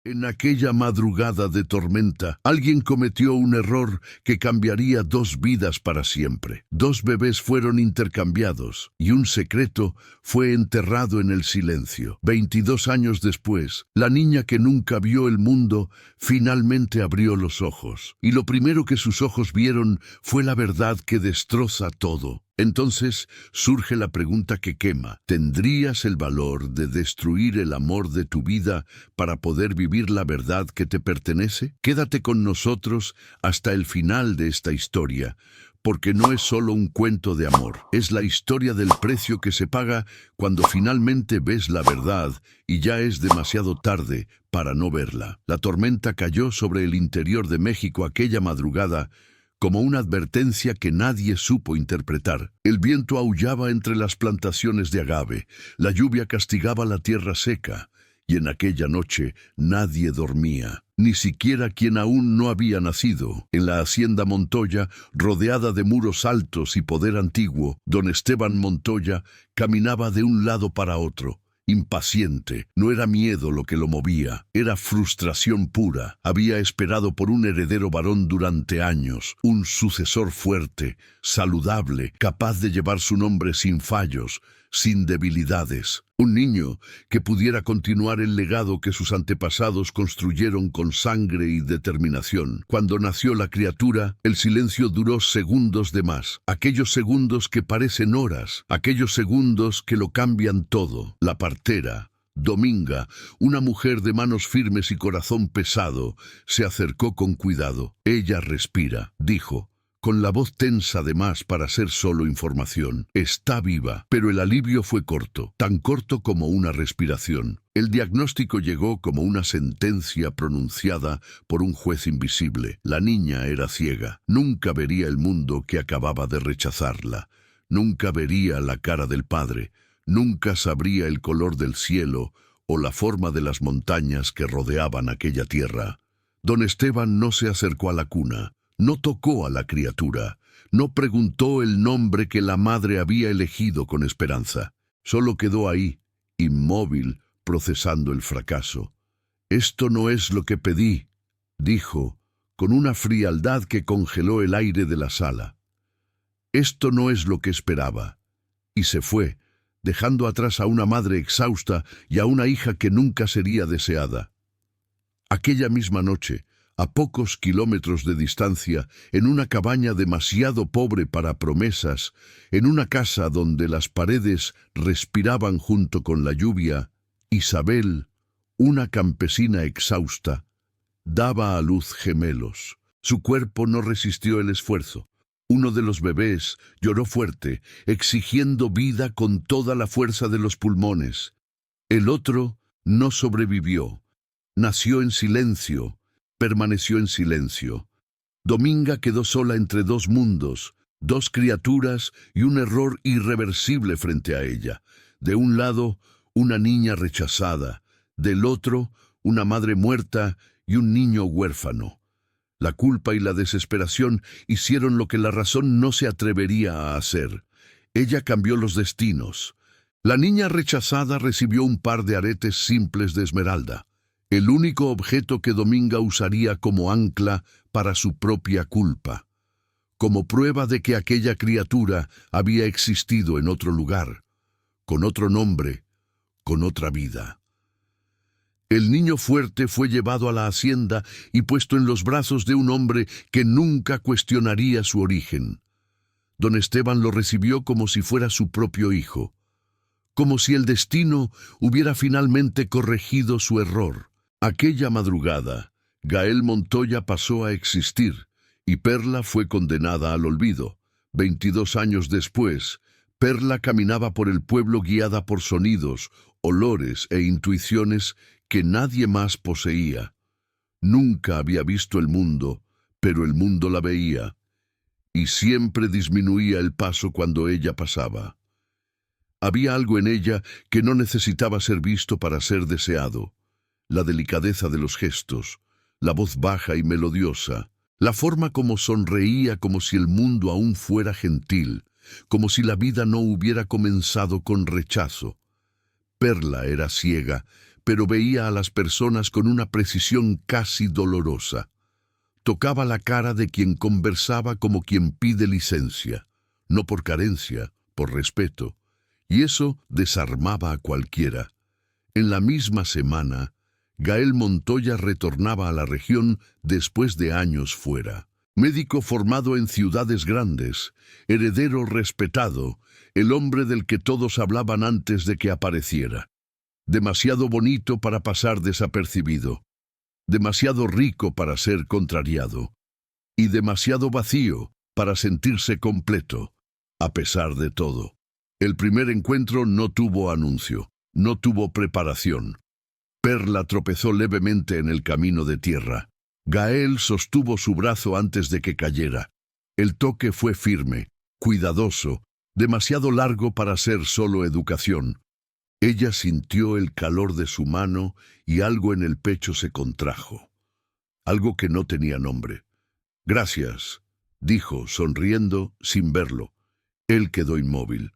En aquella madrugada de tormenta, alguien cometió un error que cambiaría 2 vidas para siempre. 2 bebés fueron intercambiados y un secreto fue enterrado en el silencio. 22 años después, la niña que nunca vio el mundo finalmente abrió los ojos. Y lo primero que sus ojos vieron fue la verdad que destroza todo. Entonces surge la pregunta que quema. ¿Tendrías el valor de destruir el amor de tu vida para poder vivir la verdad que te pertenece? Quédate con nosotros hasta el final de esta historia, porque no es solo un cuento de amor. Es la historia del precio que se paga cuando finalmente ves la verdad y ya es demasiado tarde para no verla. La tormenta cayó sobre el interior de México aquella madrugada, como una advertencia que nadie supo interpretar. El viento aullaba entre las plantaciones de agave, la lluvia castigaba la tierra seca, y en aquella noche nadie dormía, ni siquiera quien aún no había nacido. En la hacienda Montoya, rodeada de muros altos y poder antiguo, don Esteban Montoya caminaba de un lado para otro, impaciente. No era miedo lo que lo movía, era frustración pura. Había esperado por un heredero varón durante años, un sucesor fuerte, saludable, capaz de llevar su nombre sin fallos, sin debilidades. Un niño que pudiera continuar el legado que sus antepasados construyeron con sangre y determinación. Cuando nació la criatura, el silencio duró segundos de más. Aquellos segundos que parecen horas, aquellos segundos que lo cambian todo. La partera, Dominga, una mujer de manos firmes y corazón pesado, se acercó con cuidado. Ella respira, dijo, con la voz tensa de más para ser solo información. Está viva, pero el alivio fue corto, tan corto como una respiración. El diagnóstico llegó como una sentencia pronunciada por un juez invisible. La niña era ciega. Nunca vería el mundo que acababa de rechazarla. Nunca vería la cara del padre. Nunca sabría el color del cielo o la forma de las montañas que rodeaban aquella tierra. Don Esteban no se acercó a la cuna. No tocó a la criatura, no preguntó el nombre que la madre había elegido con esperanza. Solo quedó ahí, inmóvil, procesando el fracaso. «Esto no es lo que pedí», dijo, con una frialdad que congeló el aire de la sala. «Esto no es lo que esperaba». Y se fue, dejando atrás a una madre exhausta y a una hija que nunca sería deseada. Aquella misma noche, a pocos kilómetros de distancia, en una cabaña demasiado pobre para promesas, en una casa donde las paredes respiraban junto con la lluvia, Isabel, una campesina exhausta, daba a luz gemelos. Su cuerpo no resistió el esfuerzo. Uno de los bebés lloró fuerte, exigiendo vida con toda la fuerza de los pulmones. El otro no sobrevivió. Nació en silencio. Permaneció en silencio. Dominga quedó sola entre 2 mundos, 2 criaturas y un error irreversible frente a ella. De un lado, una niña rechazada, del otro, una madre muerta y un niño huérfano. La culpa y la desesperación hicieron lo que la razón no se atrevería a hacer. Ella cambió los destinos. La niña rechazada recibió un par de aretes simples de esmeralda, el único objeto que Dominga usaría como ancla para su propia culpa, como prueba de que aquella criatura había existido en otro lugar, con otro nombre, con otra vida. El niño fuerte fue llevado a la hacienda y puesto en los brazos de un hombre que nunca cuestionaría su origen. Don Esteban lo recibió como si fuera su propio hijo, como si el destino hubiera finalmente corregido su error. Aquella madrugada, Gael Montoya pasó a existir y Perla fue condenada al olvido. 22 años después, Perla caminaba por el pueblo guiada por sonidos, olores e intuiciones que nadie más poseía. Nunca había visto el mundo, pero el mundo la veía, y siempre disminuía el paso cuando ella pasaba. Había algo en ella que no necesitaba ser visto para ser deseado. La delicadeza de los gestos, la voz baja y melodiosa, la forma como sonreía como si el mundo aún fuera gentil, como si la vida no hubiera comenzado con rechazo. Perla era ciega, pero veía a las personas con una precisión casi dolorosa. Tocaba la cara de quien conversaba como quien pide licencia, no por carencia, por respeto, y eso desarmaba a cualquiera. En la misma semana, Gael Montoya retornaba a la región después de años fuera. Médico formado en ciudades grandes, heredero respetado, el hombre del que todos hablaban antes de que apareciera. Demasiado bonito para pasar desapercibido, demasiado rico para ser contrariado, y demasiado vacío para sentirse completo, a pesar de todo. El primer encuentro no tuvo anuncio, no tuvo preparación. Perla tropezó levemente en el camino de tierra. Gael sostuvo su brazo antes de que cayera. El toque fue firme, cuidadoso, demasiado largo para ser solo educación. Ella sintió el calor de su mano y algo en el pecho se contrajo. Algo que no tenía nombre. «Gracias», dijo, sonriendo, sin verlo. Él quedó inmóvil.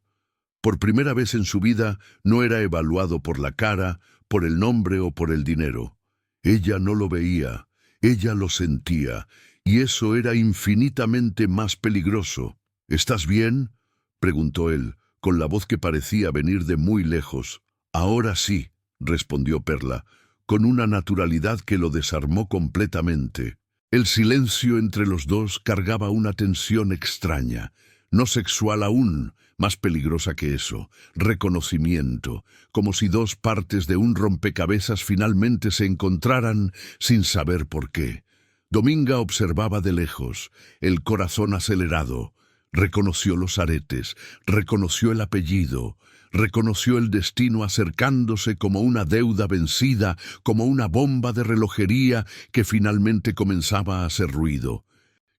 Por primera vez en su vida no era evaluado por la cara, por el nombre o por el dinero. Ella no lo veía, ella lo sentía, y eso era infinitamente más peligroso. «¿Estás bien?», preguntó él, con la voz que parecía venir de muy lejos. «Ahora sí», respondió Perla, con una naturalidad que lo desarmó completamente. El silencio entre los dos cargaba una tensión extraña, no sexual aún, más peligrosa que eso, reconocimiento, como si dos partes de un rompecabezas finalmente se encontraran sin saber por qué. Dominga observaba de lejos, el corazón acelerado. Reconoció los aretes, reconoció el apellido, reconoció el destino acercándose como una deuda vencida, como una bomba de relojería que finalmente comenzaba a hacer ruido.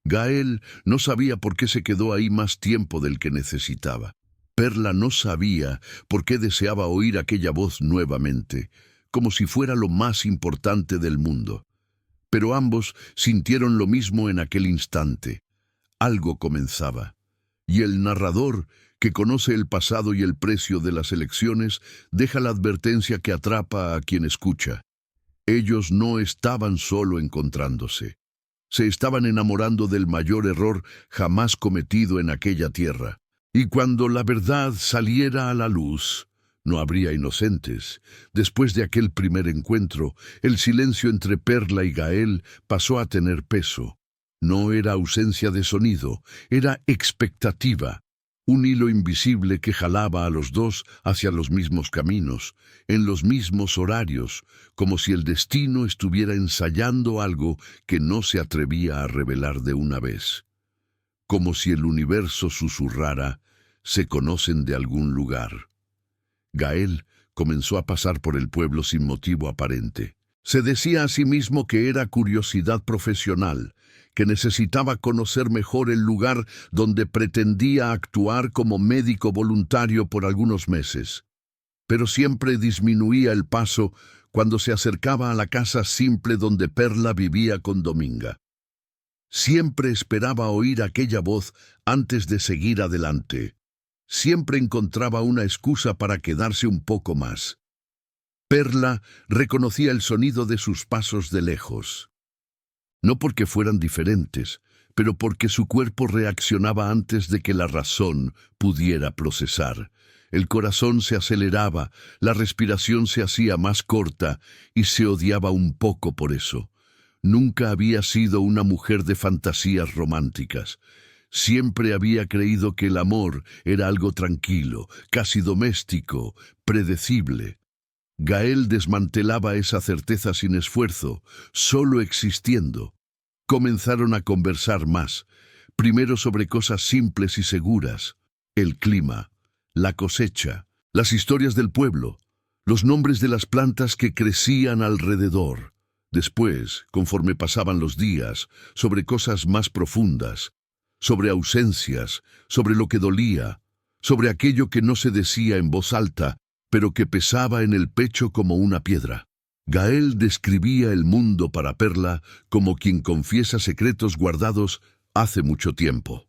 Gael no sabía por qué se quedó ahí más tiempo del que necesitaba. Perla no sabía por qué deseaba oír aquella voz nuevamente, como si fuera lo más importante del mundo. Pero ambos sintieron lo mismo en aquel instante. Algo comenzaba. Y el narrador, que conoce el pasado y el precio de las elecciones, deja la advertencia que atrapa a quien escucha. Ellos no estaban solo encontrándose. Se estaban enamorando del mayor error jamás cometido en aquella tierra. Y cuando la verdad saliera a la luz, no habría inocentes. Después de aquel primer encuentro, el silencio entre Perla y Gael pasó a tener peso. No era ausencia de sonido, era expectativa, un hilo invisible que jalaba a los dos hacia los mismos caminos, en los mismos horarios, como si el destino estuviera ensayando algo que no se atrevía a revelar de una vez. Como si el universo susurrara, se conocen de algún lugar. Gael comenzó a pasar por el pueblo sin motivo aparente. Se decía a sí mismo que era curiosidad profesional, que necesitaba conocer mejor el lugar donde pretendía actuar como médico voluntario por algunos meses. Pero siempre disminuía el paso cuando se acercaba a la casa simple donde Perla vivía con Dominga. Siempre esperaba oír aquella voz antes de seguir adelante. Siempre encontraba una excusa para quedarse un poco más. Perla reconocía el sonido de sus pasos de lejos. No porque fueran diferentes, pero porque su cuerpo reaccionaba antes de que la razón pudiera procesar. El corazón se aceleraba, la respiración se hacía más corta y se odiaba un poco por eso. Nunca había sido una mujer de fantasías románticas. Siempre había creído que el amor era algo tranquilo, casi doméstico, predecible. Gael desmantelaba esa certeza sin esfuerzo, solo existiendo. Comenzaron a conversar más, primero sobre cosas simples y seguras, el clima, la cosecha, las historias del pueblo, los nombres de las plantas que crecían alrededor. Después, conforme pasaban los días, sobre cosas más profundas, sobre ausencias, sobre lo que dolía, sobre aquello que no se decía en voz alta, pero que pesaba en el pecho como una piedra. Gael describía el mundo para Perla como quien confiesa secretos guardados hace mucho tiempo.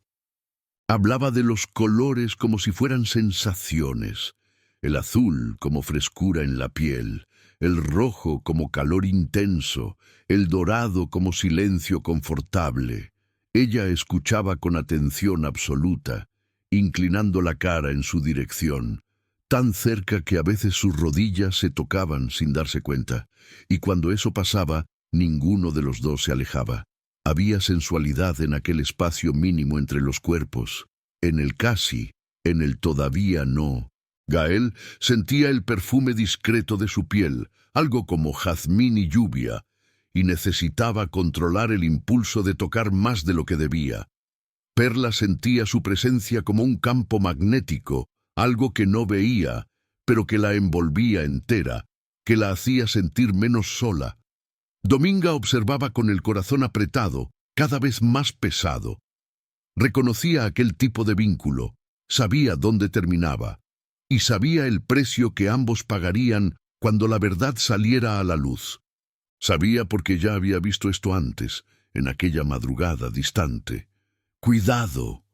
Hablaba de los colores como si fueran sensaciones, el azul como frescura en la piel, el rojo como calor intenso, el dorado como silencio confortable. Ella escuchaba con atención absoluta, inclinando la cara en su dirección, tan cerca que a veces sus rodillas se tocaban sin darse cuenta, y cuando eso pasaba, ninguno de los dos se alejaba. Había sensualidad en aquel espacio mínimo entre los cuerpos, en el casi, en el todavía no. Gael sentía el perfume discreto de su piel, algo como jazmín y lluvia, y necesitaba controlar el impulso de tocar más de lo que debía. Perla sentía su presencia como un campo magnético, algo que no veía, pero que la envolvía entera, que la hacía sentir menos sola. Dominga observaba con el corazón apretado, cada vez más pesado. Reconocía aquel tipo de vínculo, sabía dónde terminaba, y sabía el precio que ambos pagarían cuando la verdad saliera a la luz. Sabía porque ya había visto esto antes, en aquella madrugada distante. «Cuidado»,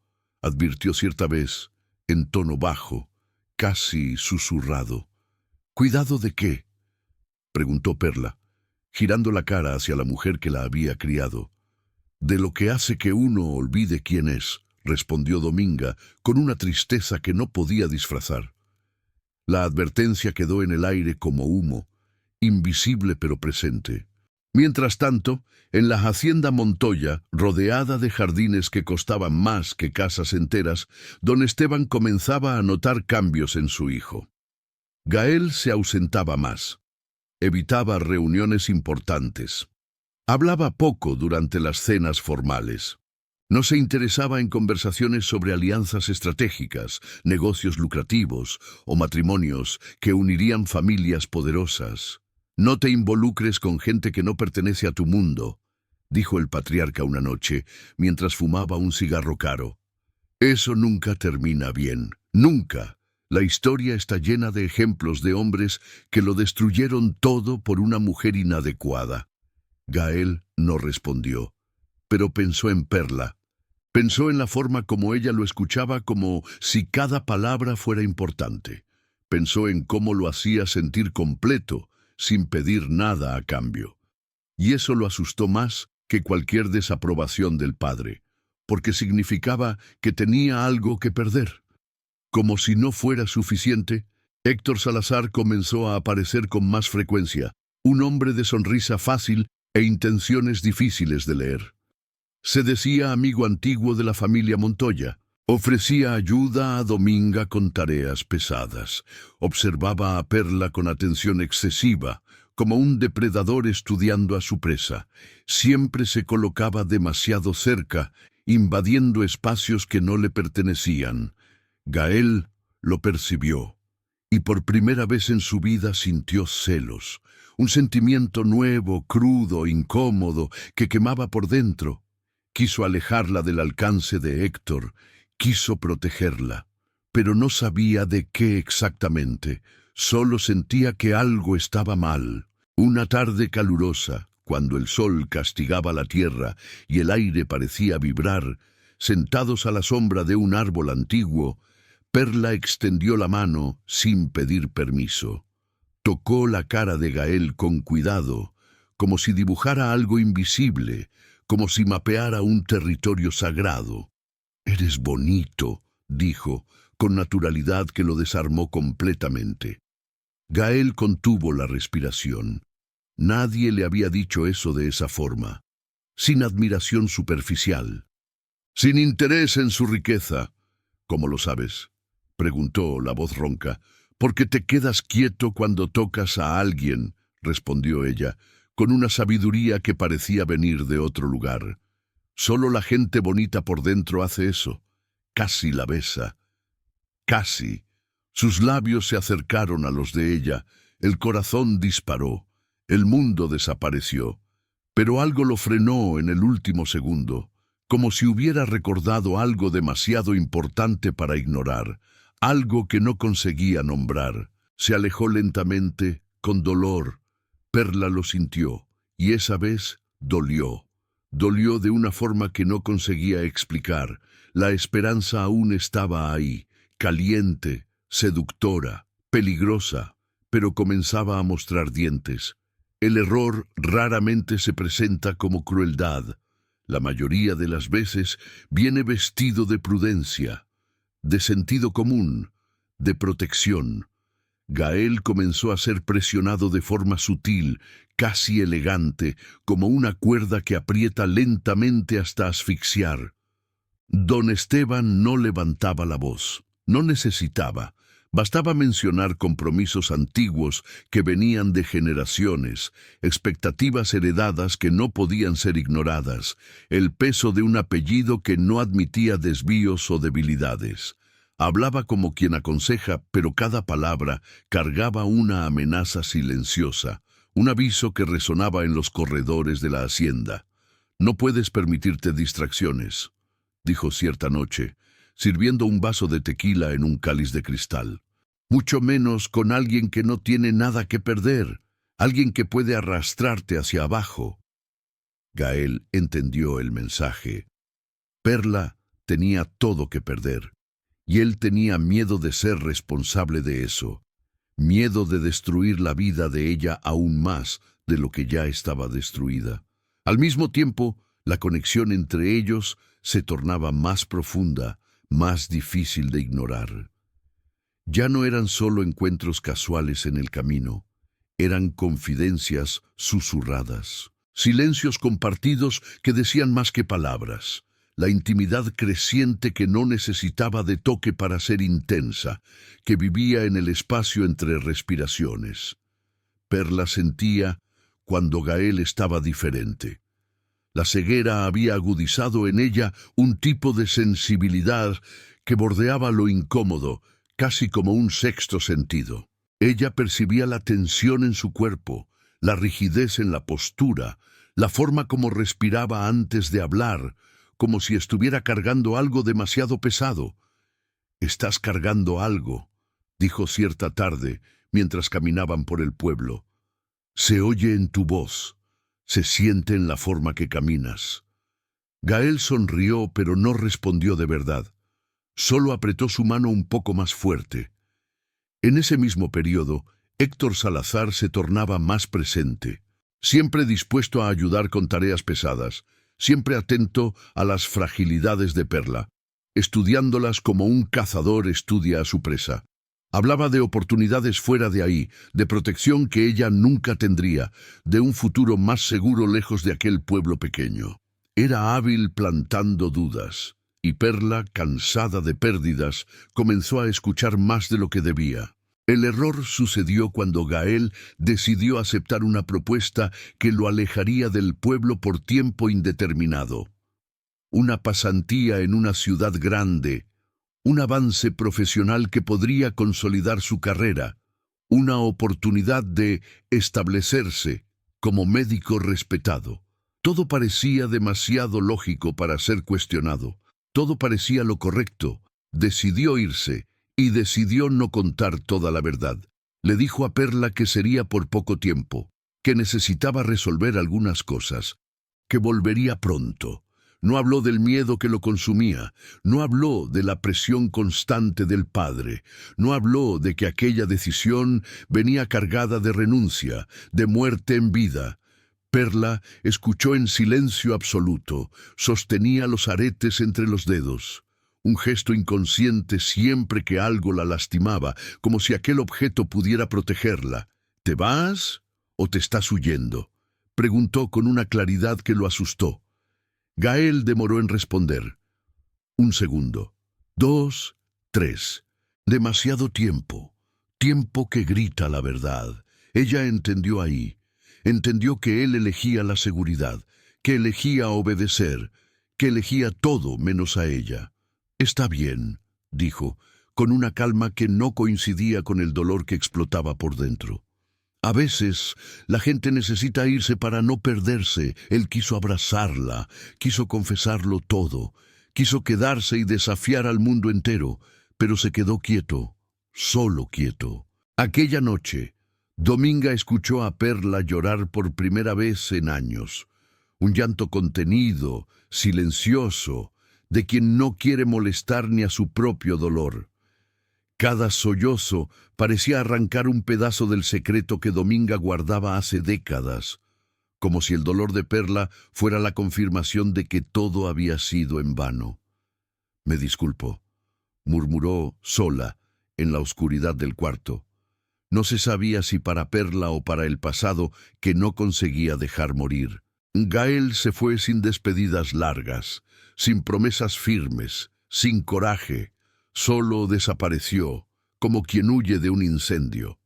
advirtió cierta vez, en tono bajo, casi susurrado. «¿Cuidado de qué?», preguntó Perla, girando la cara hacia la mujer que la había criado. «De lo que hace que uno olvide quién es», respondió Dominga, con una tristeza que no podía disfrazar. La advertencia quedó en el aire como humo, invisible pero presente. Mientras tanto, en la hacienda Montoya, rodeada de jardines que costaban más que casas enteras, don Esteban comenzaba a notar cambios en su hijo. Gael se ausentaba más. Evitaba reuniones importantes. Hablaba poco durante las cenas formales. No se interesaba en conversaciones sobre alianzas estratégicas, negocios lucrativos o matrimonios que unirían familias poderosas. «No te involucres con gente que no pertenece a tu mundo», dijo el patriarca una noche, mientras fumaba un cigarro caro. «Eso nunca termina bien, nunca. La historia está llena de ejemplos de hombres que lo destruyeron todo por una mujer inadecuada». Gael no respondió, pero pensó en Perla. Pensó en la forma como ella lo escuchaba, como si cada palabra fuera importante. Pensó en cómo lo hacía sentir completo, sin pedir nada a cambio. Y eso lo asustó más que cualquier desaprobación del padre, porque significaba que tenía algo que perder. Como si no fuera suficiente, Héctor Salazar comenzó a aparecer con más frecuencia, un hombre de sonrisa fácil e intenciones difíciles de leer. Se decía amigo antiguo de la familia Montoya. Ofrecía ayuda a Dominga con tareas pesadas. Observaba a Perla con atención excesiva, como un depredador estudiando a su presa. Siempre se colocaba demasiado cerca, invadiendo espacios que no le pertenecían. Gael lo percibió, y por primera vez en su vida sintió celos, un sentimiento nuevo, crudo, incómodo, que quemaba por dentro. Quiso alejarla del alcance de Héctor, quiso protegerla, pero no sabía de qué exactamente, solo sentía que algo estaba mal. Una tarde calurosa, cuando el sol castigaba la tierra y el aire parecía vibrar, sentados a la sombra de un árbol antiguo, Perla extendió la mano sin pedir permiso. Tocó la cara de Gael con cuidado, como si dibujara algo invisible, como si mapeara un territorio sagrado. «Eres bonito», dijo, con naturalidad que lo desarmó completamente. Gael contuvo la respiración. Nadie le había dicho eso de esa forma, sin admiración superficial, sin interés en su riqueza. «¿Cómo lo sabes?», preguntó la voz ronca. «Porque te quedas quieto cuando tocas a alguien», respondió ella, con una sabiduría que parecía venir de otro lugar. «Solo la gente bonita por dentro hace eso». Casi la besa. Casi. Sus labios se acercaron a los de ella, el corazón disparó, el mundo desapareció. Pero algo lo frenó en el último segundo, como si hubiera recordado algo demasiado importante para ignorar, algo que no conseguía nombrar. Se alejó lentamente, con dolor. Perla lo sintió, y esa vez dolió. Dolió de una forma que no conseguía explicar. La esperanza aún estaba ahí, caliente, seductora, peligrosa, pero comenzaba a mostrar dientes. El error raramente se presenta como crueldad. La mayoría de las veces viene vestido de prudencia, de sentido común, de protección. Gael comenzó a ser presionado de forma sutil, casi elegante, como una cuerda que aprieta lentamente hasta asfixiar. Don Esteban no levantaba la voz, no necesitaba. Bastaba mencionar compromisos antiguos que venían de generaciones, expectativas heredadas que no podían ser ignoradas, el peso de un apellido que no admitía desvíos o debilidades. Hablaba como quien aconseja, pero cada palabra cargaba una amenaza silenciosa, un aviso que resonaba en los corredores de la hacienda. «No puedes permitirte distracciones», dijo cierta noche, sirviendo un vaso de tequila en un cáliz de cristal. «Mucho menos con alguien que no tiene nada que perder, alguien que puede arrastrarte hacia abajo». Gael entendió el mensaje. Perla tenía todo que perder, y él tenía miedo de ser responsable de eso, miedo de destruir la vida de ella aún más de lo que ya estaba destruida. Al mismo tiempo, la conexión entre ellos se tornaba más profunda, más difícil de ignorar. Ya no eran solo encuentros casuales en el camino, eran confidencias susurradas, silencios compartidos que decían más que palabras, la intimidad creciente que no necesitaba de toque para ser intensa, que vivía en el espacio entre respiraciones. Perla sentía cuando Gael estaba diferente. La ceguera había agudizado en ella un tipo de sensibilidad que bordeaba lo incómodo, casi como un sexto sentido. Ella percibía la tensión en su cuerpo, la rigidez en la postura, la forma como respiraba antes de hablar, como si estuviera cargando algo demasiado pesado. «Estás cargando algo», dijo cierta tarde, mientras caminaban por el pueblo. «Se oye en tu voz, se siente en la forma que caminas». Gael sonrió, pero no respondió de verdad. Solo apretó su mano un poco más fuerte. En ese mismo periodo, Héctor Salazar se tornaba más presente, siempre dispuesto a ayudar con tareas pesadas, siempre atento a las fragilidades de Perla, estudiándolas como un cazador estudia a su presa. Hablaba de oportunidades fuera de ahí, de protección que ella nunca tendría, de un futuro más seguro lejos de aquel pueblo pequeño. Era hábil plantando dudas, y Perla, cansada de pérdidas, comenzó a escuchar más de lo que debía. El error sucedió cuando Gael decidió aceptar una propuesta que lo alejaría del pueblo por tiempo indeterminado. Una pasantía en una ciudad grande, un avance profesional que podría consolidar su carrera, una oportunidad de establecerse como médico respetado. Todo parecía demasiado lógico para ser cuestionado. Todo parecía lo correcto. Decidió irse y decidió no contar toda la verdad. Le dijo a Perla que sería por poco tiempo, que necesitaba resolver algunas cosas, que volvería pronto. No habló del miedo que lo consumía, no habló de la presión constante del padre, no habló de que aquella decisión venía cargada de renuncia, de muerte en vida. Perla escuchó en silencio absoluto, sostenía los aretes entre los dedos. Un gesto inconsciente siempre que algo la lastimaba, como si aquel objeto pudiera protegerla. «¿Te vas o te estás huyendo?», preguntó con una claridad que lo asustó. Gael demoró en responder. 1 segundo, 2, 3. Demasiado tiempo. Tiempo que grita la verdad. Ella entendió ahí. Entendió que él elegía la seguridad, que elegía obedecer, que elegía todo menos a ella. «Está bien», dijo, con una calma que no coincidía con el dolor que explotaba por dentro. A veces la gente necesita irse para no perderse. Él quiso abrazarla, quiso confesarlo todo, quiso quedarse y desafiar al mundo entero, pero se quedó quieto, solo quieto. Aquella noche, Dominga escuchó a Perla llorar por primera vez en años. Un llanto contenido, silencioso, de quien no quiere molestar ni a su propio dolor. Cada sollozo parecía arrancar un pedazo del secreto que Dominga guardaba hace décadas, como si el dolor de Perla fuera la confirmación de que todo había sido en vano. «Me disculpo», murmuró sola en la oscuridad del cuarto. No se sabía si para Perla o para el pasado que no conseguía dejar morir. Gael se fue sin despedidas largas, sin promesas firmes, sin coraje. Solo desapareció, como quien huye de un incendio.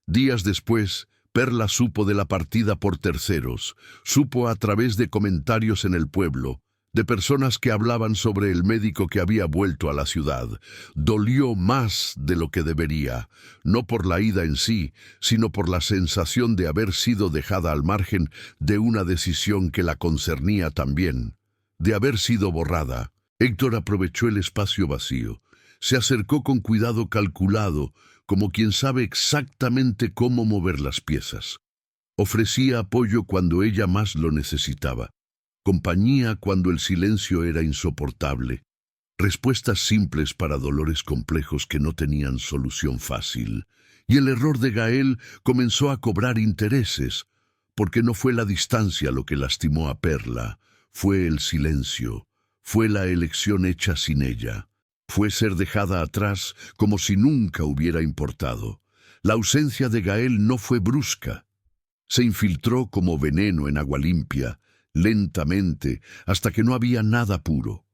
Días después, Perla supo de la partida por terceros, supo a través de comentarios en el pueblo, de personas que hablaban sobre el médico que había vuelto a la ciudad. Dolió más de lo que debería, no por la ida en sí, sino por la sensación de haber sido dejada al margen de una decisión que la concernía también, de haber sido borrada. Héctor aprovechó el espacio vacío. Se acercó con cuidado calculado, como quien sabe exactamente cómo mover las piezas. Ofrecía apoyo cuando ella más lo necesitaba, compañía cuando el silencio era insoportable, respuestas simples para dolores complejos que no tenían solución fácil. Y el error de Gael comenzó a cobrar intereses, porque no fue la distancia lo que lastimó a Perla, fue el silencio, fue la elección hecha sin ella. Fue ser dejada atrás como si nunca hubiera importado. La ausencia de Gael no fue brusca. Se infiltró como veneno en agua limpia, lentamente, hasta que no había nada puro.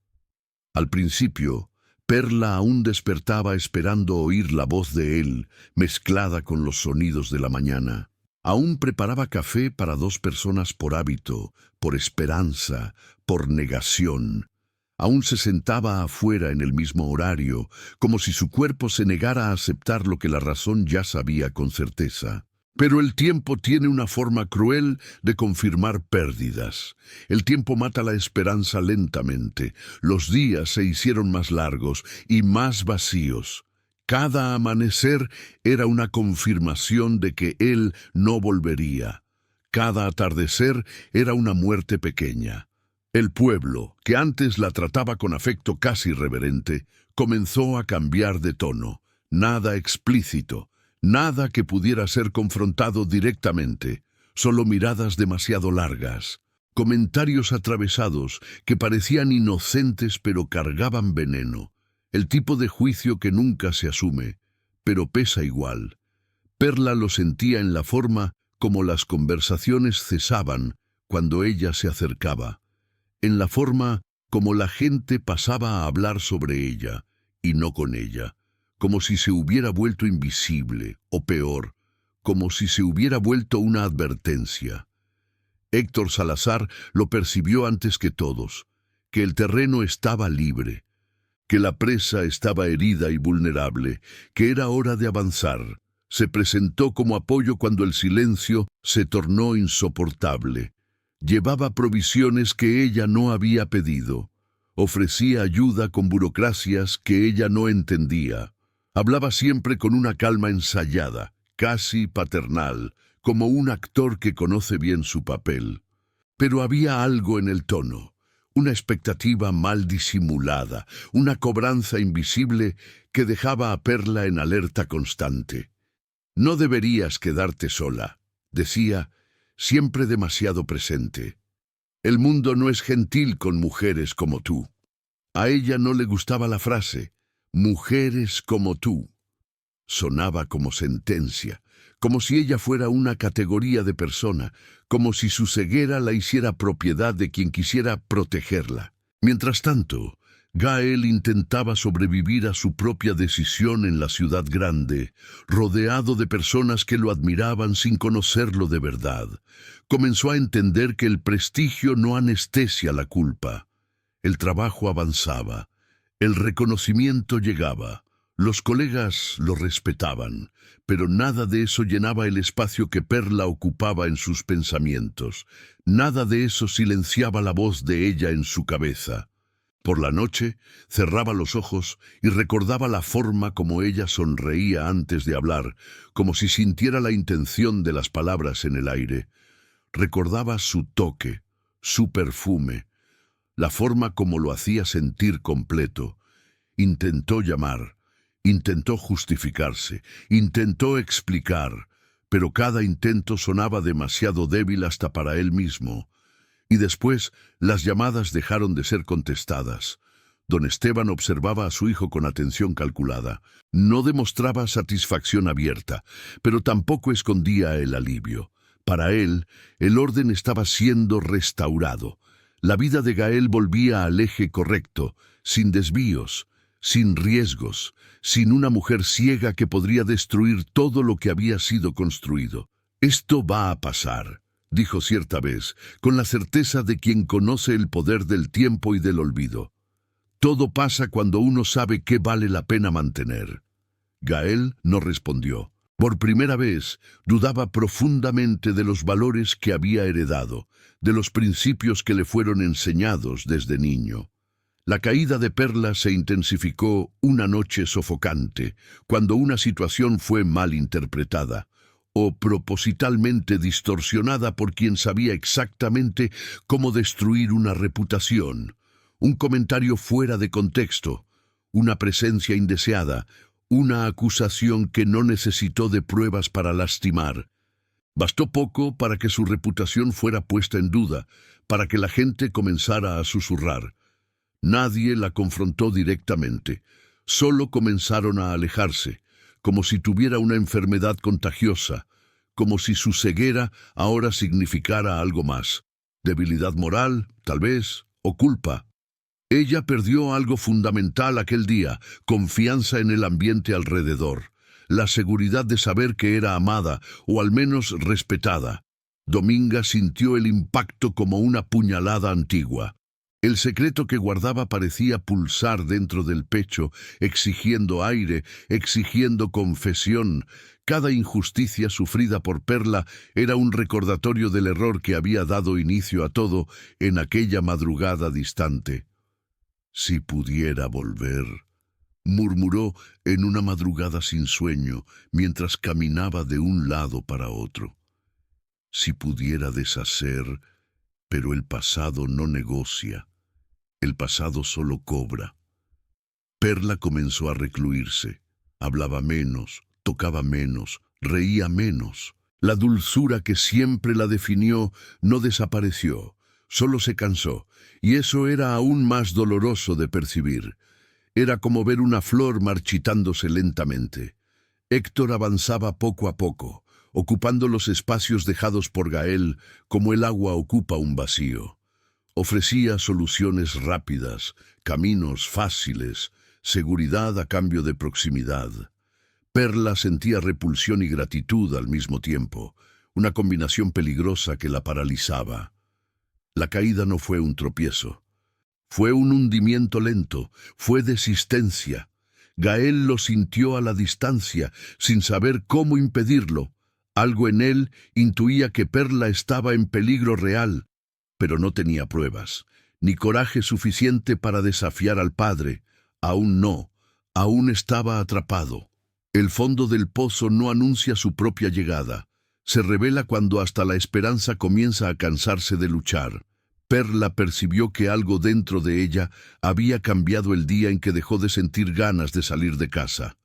Al principio, Perla aún despertaba esperando oír la voz de él, mezclada con los sonidos de la mañana. Aún preparaba café para 2 personas por hábito, por esperanza, por negación. Aún se sentaba afuera en el mismo horario, como si su cuerpo se negara a aceptar lo que la razón ya sabía con certeza. Pero el tiempo tiene una forma cruel de confirmar pérdidas. El tiempo mata la esperanza lentamente. Los días se hicieron más largos y más vacíos. Cada amanecer era una confirmación de que él no volvería. Cada atardecer era una muerte pequeña. El pueblo, que antes la trataba con afecto casi reverente, comenzó a cambiar de tono. Nada explícito, nada que pudiera ser confrontado directamente, solo miradas demasiado largas, comentarios atravesados que parecían inocentes pero cargaban veneno, el tipo de juicio que nunca se asume, pero pesa igual. Perla lo sentía en la forma como las conversaciones cesaban cuando ella se acercaba, en la forma como la gente pasaba a hablar sobre ella y no con ella, como si se hubiera vuelto invisible, o peor, como si se hubiera vuelto una advertencia. Héctor Salazar lo percibió antes que todos, que el terreno estaba libre, que la presa estaba herida y vulnerable, que era hora de avanzar. Se presentó como apoyo cuando el silencio se tornó insoportable. Llevaba provisiones que ella no había pedido. Ofrecía ayuda con burocracias que ella no entendía. Hablaba siempre con una calma ensayada, casi paternal, como un actor que conoce bien su papel. Pero había algo en el tono, una expectativa mal disimulada, una cobranza invisible que dejaba a Perla en alerta constante. «No deberías quedarte sola», decía, siempre demasiado presente. «El mundo no es gentil con mujeres como tú». A ella no le gustaba la frase, «mujeres como tú». Sonaba como sentencia, como si ella fuera una categoría de persona, como si su ceguera la hiciera propiedad de quien quisiera protegerla. Mientras tanto, Gael intentaba sobrevivir a su propia decisión en la ciudad grande, rodeado de personas que lo admiraban sin conocerlo de verdad. Comenzó a entender que el prestigio no anestesia la culpa. El trabajo avanzaba, el reconocimiento llegaba, los colegas lo respetaban, pero nada de eso llenaba el espacio que Perla ocupaba en sus pensamientos. Nada de eso silenciaba la voz de ella en su cabeza. Por la noche, cerraba los ojos y recordaba la forma como ella sonreía antes de hablar, como si sintiera la intención de las palabras en el aire. Recordaba su toque, su perfume, la forma como lo hacía sentir completo. Intentó llamar, Intentó justificarse, intentó explicar, pero cada intento sonaba demasiado débil hasta para él mismo. Y después las llamadas dejaron de ser contestadas. Don Esteban observaba a su hijo con atención calculada. No demostraba satisfacción abierta, pero tampoco escondía el alivio. Para él, el orden estaba siendo restaurado. La vida de Gael volvía al eje correcto, sin desvíos, sin riesgos, sin una mujer ciega que podría destruir todo lo que había sido construido. «Esto va a pasar», dijo cierta vez, con la certeza de quien conoce el poder del tiempo y del olvido. «Todo pasa cuando uno sabe qué vale la pena mantener». Gael no respondió. Por primera vez, dudaba profundamente de los valores que había heredado, de los principios que le fueron enseñados desde niño. La caída de Perla se intensificó una noche sofocante, cuando una situación fue mal interpretada, o propositalmente distorsionada por quien sabía exactamente cómo destruir una reputación. Un comentario fuera de contexto, una presencia indeseada, una acusación que no necesitó de pruebas para lastimar. Bastó poco para que su reputación fuera puesta en duda, para que la gente comenzara a susurrar. Nadie la confrontó directamente, solo comenzaron a alejarse, como si tuviera una enfermedad contagiosa, como si su ceguera ahora significara algo más. Debilidad moral, tal vez, o culpa. Ella perdió algo fundamental aquel día, confianza en el ambiente alrededor, la seguridad de saber que era amada, o al menos respetada. Dominga sintió el impacto como una puñalada antigua. El secreto que guardaba parecía pulsar dentro del pecho, exigiendo aire, exigiendo confesión. Cada injusticia sufrida por Perla era un recordatorio del error que había dado inicio a todo en aquella madrugada distante. «Si pudiera volver», murmuró en una madrugada sin sueño, mientras caminaba de un lado para otro. «Si pudiera deshacer, pero el pasado no negocia. El pasado solo cobra». Perla comenzó a recluirse. Hablaba menos, tocaba menos, reía menos. La dulzura que siempre la definió no desapareció, solo se cansó, y eso era aún más doloroso de percibir. Era como ver una flor marchitándose lentamente. Héctor avanzaba poco a poco, ocupando los espacios dejados por Gael como el agua ocupa un vacío. Ofrecía soluciones rápidas, caminos fáciles, seguridad a cambio de proximidad. Perla sentía repulsión y gratitud al mismo tiempo, una combinación peligrosa que la paralizaba. La caída no fue un tropiezo. Fue un hundimiento lento, fue desistencia. Gael lo sintió a la distancia, sin saber cómo impedirlo. Algo en él intuía que Perla estaba en peligro real, pero no tenía pruebas, ni coraje suficiente para desafiar al padre. Aún no, aún estaba atrapado. El fondo del pozo no anuncia su propia llegada. Se revela cuando hasta la esperanza comienza a cansarse de luchar. Perla percibió que algo dentro de ella había cambiado el día en que dejó de sentir ganas de salir de casa.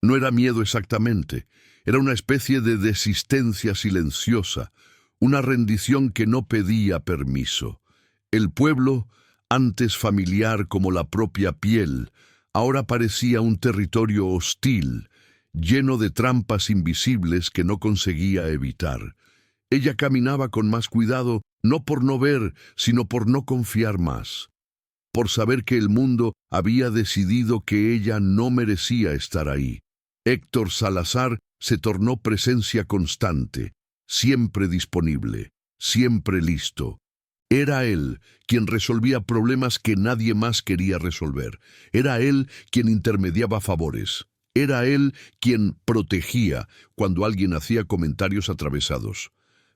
No era miedo exactamente, era una especie de desistencia silenciosa, una rendición que no pedía permiso. El pueblo, antes familiar como la propia piel, ahora parecía un territorio hostil, lleno de trampas invisibles que no conseguía evitar. Ella caminaba con más cuidado, no por no ver, sino por no confiar más, por saber que el mundo había decidido que ella no merecía estar ahí. Héctor Salazar se tornó presencia constante, siempre disponible, siempre listo. Era él quien resolvía problemas que nadie más quería resolver. Era él quien intermediaba favores. Era él quien protegía cuando alguien hacía comentarios atravesados.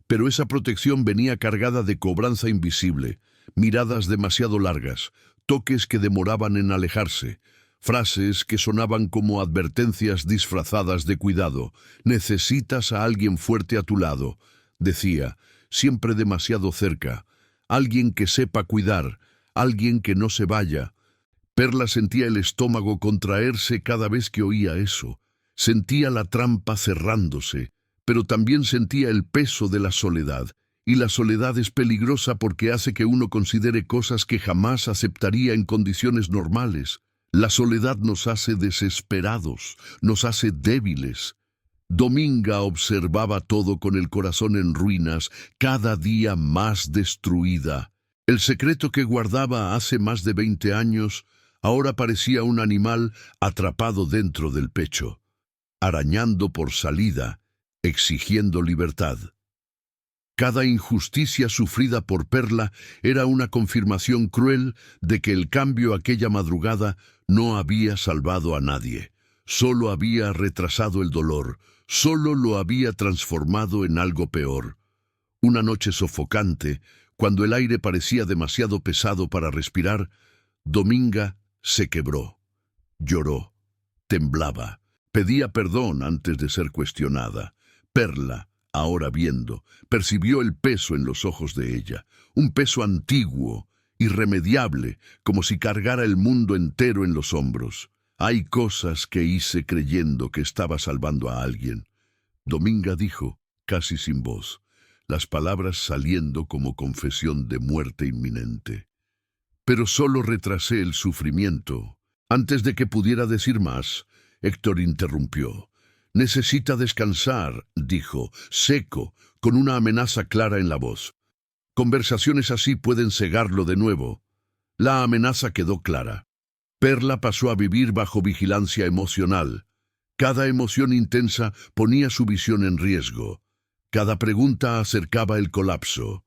Pero esa protección venía cargada de cobranza invisible, miradas demasiado largas, toques que demoraban en alejarse, frases que sonaban como advertencias disfrazadas de cuidado. «Necesitas a alguien fuerte a tu lado», decía, siempre demasiado cerca, alguien que sepa cuidar, alguien que no se vaya. Perla sentía el estómago contraerse cada vez que oía eso. Sentía la trampa cerrándose, pero también sentía el peso de la soledad. Y la soledad es peligrosa porque hace que uno considere cosas que jamás aceptaría en condiciones normales. La soledad nos hace desesperados, nos hace débiles. Dominga observaba todo con el corazón en ruinas, cada día más destruida. El secreto que guardaba hace más de 20 años ahora parecía un animal atrapado dentro del pecho, arañando por salida, exigiendo libertad. Cada injusticia sufrida por Perla era una confirmación cruel de que el cambio aquella madrugada no había salvado a nadie. Solo había retrasado el dolor, solo lo había transformado en algo peor. Una noche sofocante, cuando el aire parecía demasiado pesado para respirar, Dominga se quebró, lloró, temblaba, pedía perdón antes de ser cuestionada. Perla, ahora viendo, percibió el peso en los ojos de ella, un peso antiguo, irremediable, como si cargara el mundo entero en los hombros. Hay cosas que hice creyendo que estaba salvando a alguien. Dominga dijo, casi sin voz, las palabras saliendo como confesión de muerte inminente. Pero solo retrasé el sufrimiento. Antes de que pudiera decir más, Héctor interrumpió. Necesita descansar, dijo, seco, con una amenaza clara en la voz. Conversaciones así pueden cegarlo de nuevo. La amenaza quedó clara. Perla pasó a vivir bajo vigilancia emocional. Cada emoción intensa ponía su visión en riesgo. Cada pregunta acercaba el colapso.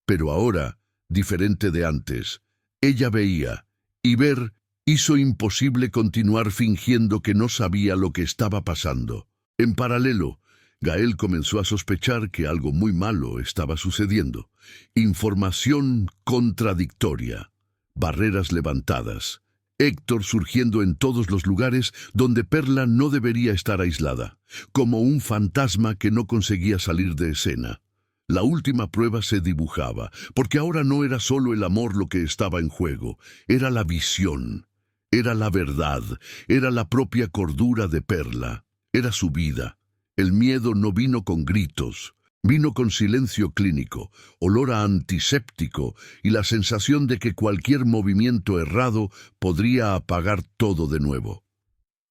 Pero ahora, diferente de antes, ella veía, y ver hizo imposible continuar fingiendo que no sabía lo que estaba pasando. En paralelo, Gael comenzó a sospechar que algo muy malo estaba sucediendo. Información contradictoria, barreras levantadas, Héctor surgiendo en todos los lugares donde Perla no debería estar aislada, como un fantasma que no conseguía salir de escena. La última prueba se dibujaba, porque ahora no era solo el amor lo que estaba en juego, era la visión, era la verdad, era la propia cordura de Perla, era su vida. El miedo no vino con gritos, vino con silencio clínico, olor a antiséptico y la sensación de que cualquier movimiento errado podría apagar todo de nuevo.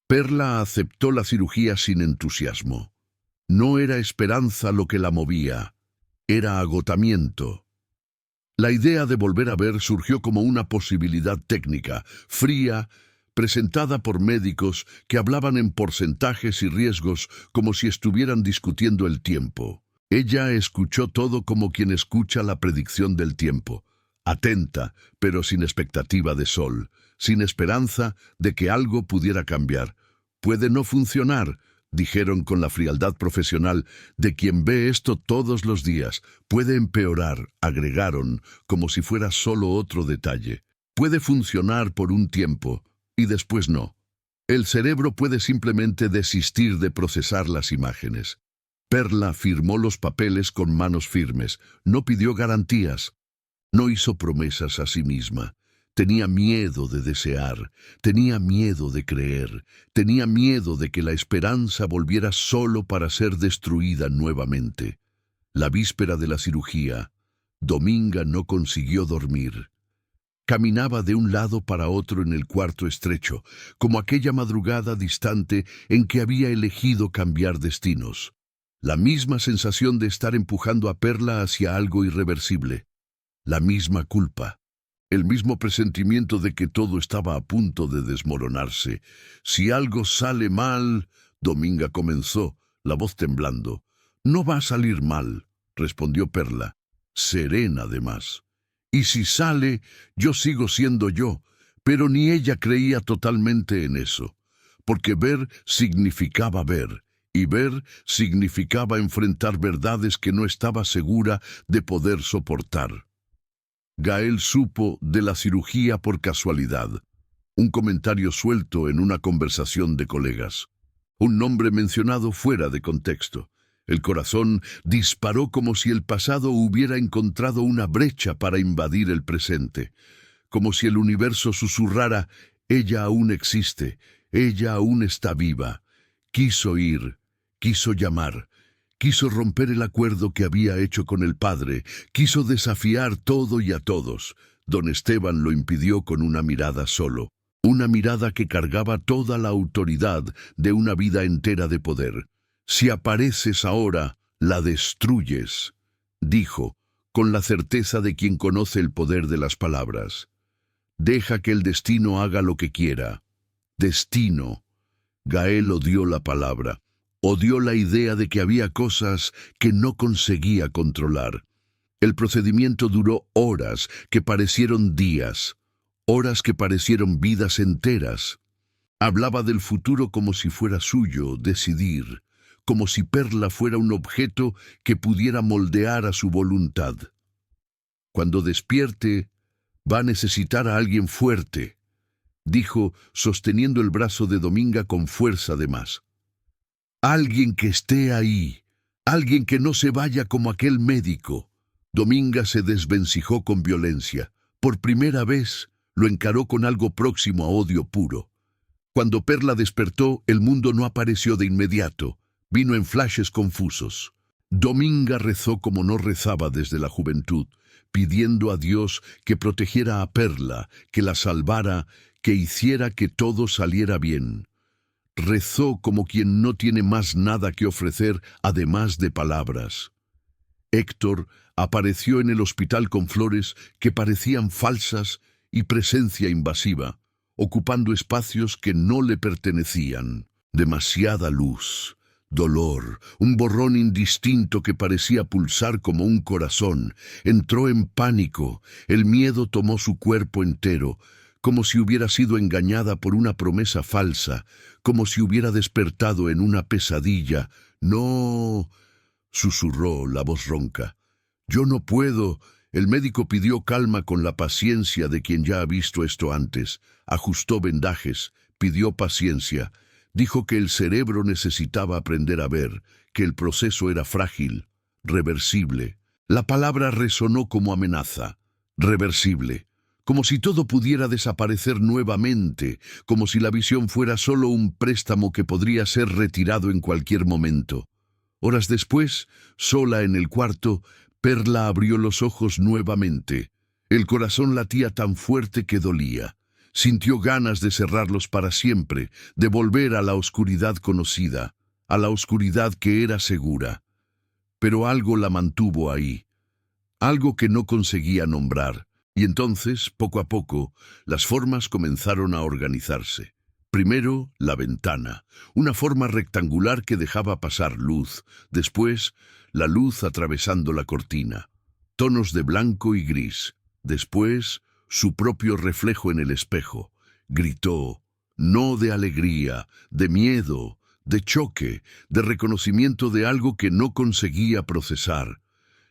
Perla aceptó la cirugía sin entusiasmo. No era esperanza lo que la movía, era agotamiento. La idea de volver a ver surgió como una posibilidad técnica, fría, presentada por médicos que hablaban en porcentajes y riesgos como si estuvieran discutiendo el tiempo. Ella escuchó todo como quien escucha la predicción del tiempo, atenta, pero sin expectativa de sol, sin esperanza de que algo pudiera cambiar. Puede no funcionar, dijeron con la frialdad profesional de quien ve esto todos los días. Puede empeorar, agregaron, como si fuera solo otro detalle. Puede funcionar por un tiempo, y después no. El cerebro puede simplemente desistir de procesar las imágenes. Perla firmó los papeles con manos firmes, no pidió garantías, no hizo promesas a sí misma. Tenía miedo de desear, tenía miedo de creer, tenía miedo de que la esperanza volviera solo para ser destruida nuevamente. La víspera de la cirugía, Dominga no consiguió dormir. Caminaba de un lado para otro en el cuarto estrecho, como aquella madrugada distante en que había elegido cambiar destinos. La misma sensación de estar empujando a Perla hacia algo irreversible. La misma culpa. El mismo presentimiento de que todo estaba a punto de desmoronarse. Si algo sale mal, Dominga comenzó, la voz temblando. No va a salir mal, respondió Perla, serena además. Y si sale, yo sigo siendo yo, pero ni ella creía totalmente en eso, porque ver significaba ver, y ver significaba enfrentar verdades que no estaba segura de poder soportar. Gael supo de la cirugía por casualidad, un comentario suelto en una conversación de colegas, un nombre mencionado fuera de contexto. El corazón disparó como si el pasado hubiera encontrado una brecha para invadir el presente, como si el universo susurrara, Ella aún existe, ella aún está viva. Quiso ir, quiso llamar, quiso romper el acuerdo que había hecho con el padre, quiso desafiar todo y a todos. Don Esteban lo impidió con una mirada solo, una mirada que cargaba toda la autoridad de una vida entera de poder. Si apareces ahora, la destruyes, dijo, con la certeza de quien conoce el poder de las palabras. Deja que el destino haga lo que quiera. Destino. Gael odió la palabra, odió la idea de que había cosas que no conseguía controlar. El procedimiento duró horas que parecieron días, horas que parecieron vidas enteras. Hablaba del futuro como si fuera suyo decidir, como si Perla fuera un objeto que pudiera moldear a su voluntad. Cuando despierte, va a necesitar a alguien fuerte, dijo, sosteniendo el brazo de Dominga con fuerza de más. Alguien que esté ahí, alguien que no se vaya como aquel médico. Dominga se desvencijó con violencia. Por primera vez, lo encaró con algo próximo a odio puro. Cuando Perla despertó, el mundo no apareció de inmediato. Vino en flashes confusos. Dominga rezó como no rezaba desde la juventud, pidiendo a Dios que protegiera a Perla, que la salvara, que hiciera que todo saliera bien. Rezó como quien no tiene más nada que ofrecer además de palabras. Héctor apareció en el hospital con flores que parecían falsas y presencia invasiva, ocupando espacios que no le pertenecían. Demasiada luz, dolor, un borrón indistinto que parecía pulsar como un corazón. Entró en pánico, el miedo tomó su cuerpo entero, como si hubiera sido engañada por una promesa falsa, como si hubiera despertado en una pesadilla. «No», susurró la voz ronca. «Yo no puedo». El médico pidió calma con la paciencia de quien ya ha visto esto antes. Ajustó vendajes, pidió paciencia. Dijo que el cerebro necesitaba aprender a ver, que el proceso era frágil, reversible. La palabra resonó como amenaza. Reversible. Como si todo pudiera desaparecer nuevamente, como si la visión fuera solo un préstamo que podría ser retirado en cualquier momento. Horas después, sola en el cuarto, Perla abrió los ojos nuevamente. El corazón latía tan fuerte que dolía. Sintió ganas de cerrarlos para siempre, de volver a la oscuridad conocida, a la oscuridad que era segura. Pero algo la mantuvo ahí, algo que no conseguía nombrar. Y entonces, poco a poco, las formas comenzaron a organizarse. Primero, la ventana, una forma rectangular que dejaba pasar luz. Después, la luz atravesando la cortina. Tonos de blanco y gris. Después, su propio reflejo en el espejo. Gritó, no de alegría, de miedo, de choque, de reconocimiento de algo que no conseguía procesar.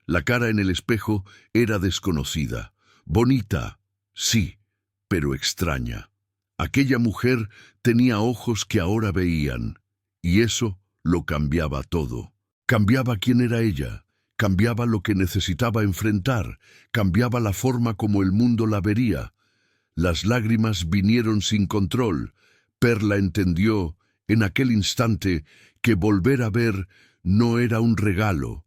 La cara en el espejo era desconocida. Bonita, sí, pero extraña. Aquella mujer tenía ojos que ahora veían, y eso lo cambiaba todo. Cambiaba quién era ella, cambiaba lo que necesitaba enfrentar, cambiaba la forma como el mundo la vería. Las lágrimas vinieron sin control. Perla entendió, en aquel instante, que volver a ver no era un regalo,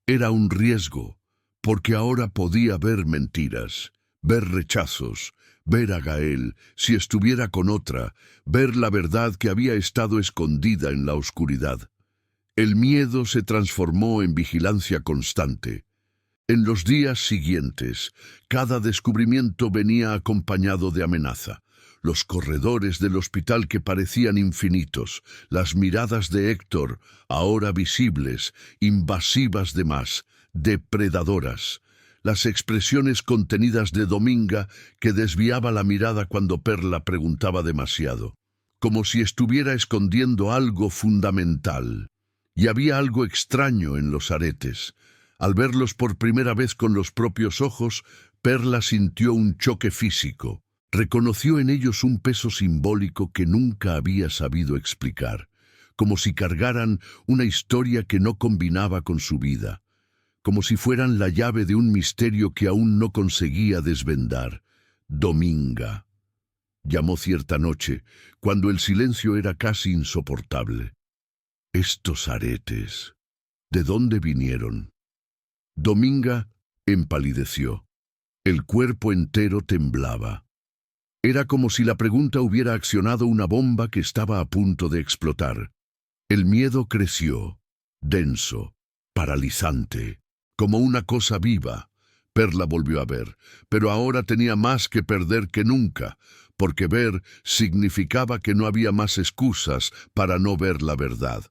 era un riesgo. Porque ahora podía ver mentiras, ver rechazos, ver a Gael, si estuviera con otra, ver la verdad que había estado escondida en la oscuridad. El miedo se transformó en vigilancia constante. En los días siguientes, cada descubrimiento venía acompañado de amenaza. Los corredores del hospital que parecían infinitos, las miradas de Héctor, ahora visibles, invasivas de más, depredadoras, las expresiones contenidas de Dominga que desviaba la mirada cuando Perla preguntaba demasiado, como si estuviera escondiendo algo fundamental. Y había algo extraño en los aretes. Al verlos por primera vez con los propios ojos, Perla sintió un choque físico. Reconoció en ellos un peso simbólico que nunca había sabido explicar, como si cargaran una historia que no combinaba con su vida, como si fueran la llave de un misterio que aún no conseguía desvendar. Dominga. Llamó cierta noche, cuando el silencio era casi insoportable. «Estos aretes, ¿de dónde vinieron?» Dominga empalideció. El cuerpo entero temblaba. Era como si la pregunta hubiera accionado una bomba que estaba a punto de explotar. El miedo creció, denso, paralizante, como una cosa viva. Perla volvió a ver, pero ahora tenía más que perder que nunca, porque ver significaba que no había más excusas para no ver la verdad.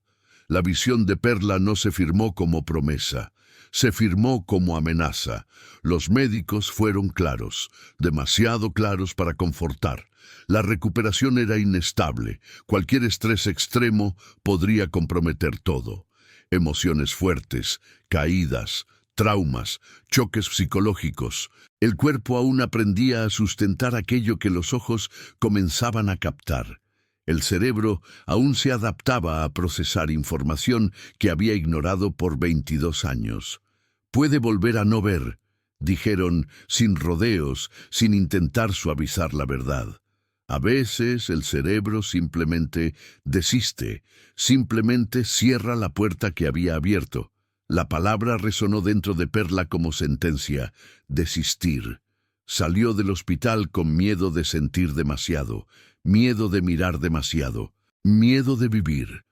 La visión de Perla no se firmó como promesa, se firmó como amenaza. Los médicos fueron claros, demasiado claros para confortar. La recuperación era inestable, cualquier estrés extremo podría comprometer todo. Emociones fuertes, caídas, traumas, choques psicológicos. El cuerpo aún aprendía a sustentar aquello que los ojos comenzaban a captar. El cerebro aún se adaptaba a procesar información que había ignorado por 22 años. «Puede volver a no ver», dijeron, sin rodeos, sin intentar suavizar la verdad. A veces el cerebro simplemente desiste, simplemente cierra la puerta que había abierto. La palabra resonó dentro de Perla como sentencia: desistir. Salió del hospital con miedo de sentir demasiado, miedo de mirar demasiado, miedo de vivir.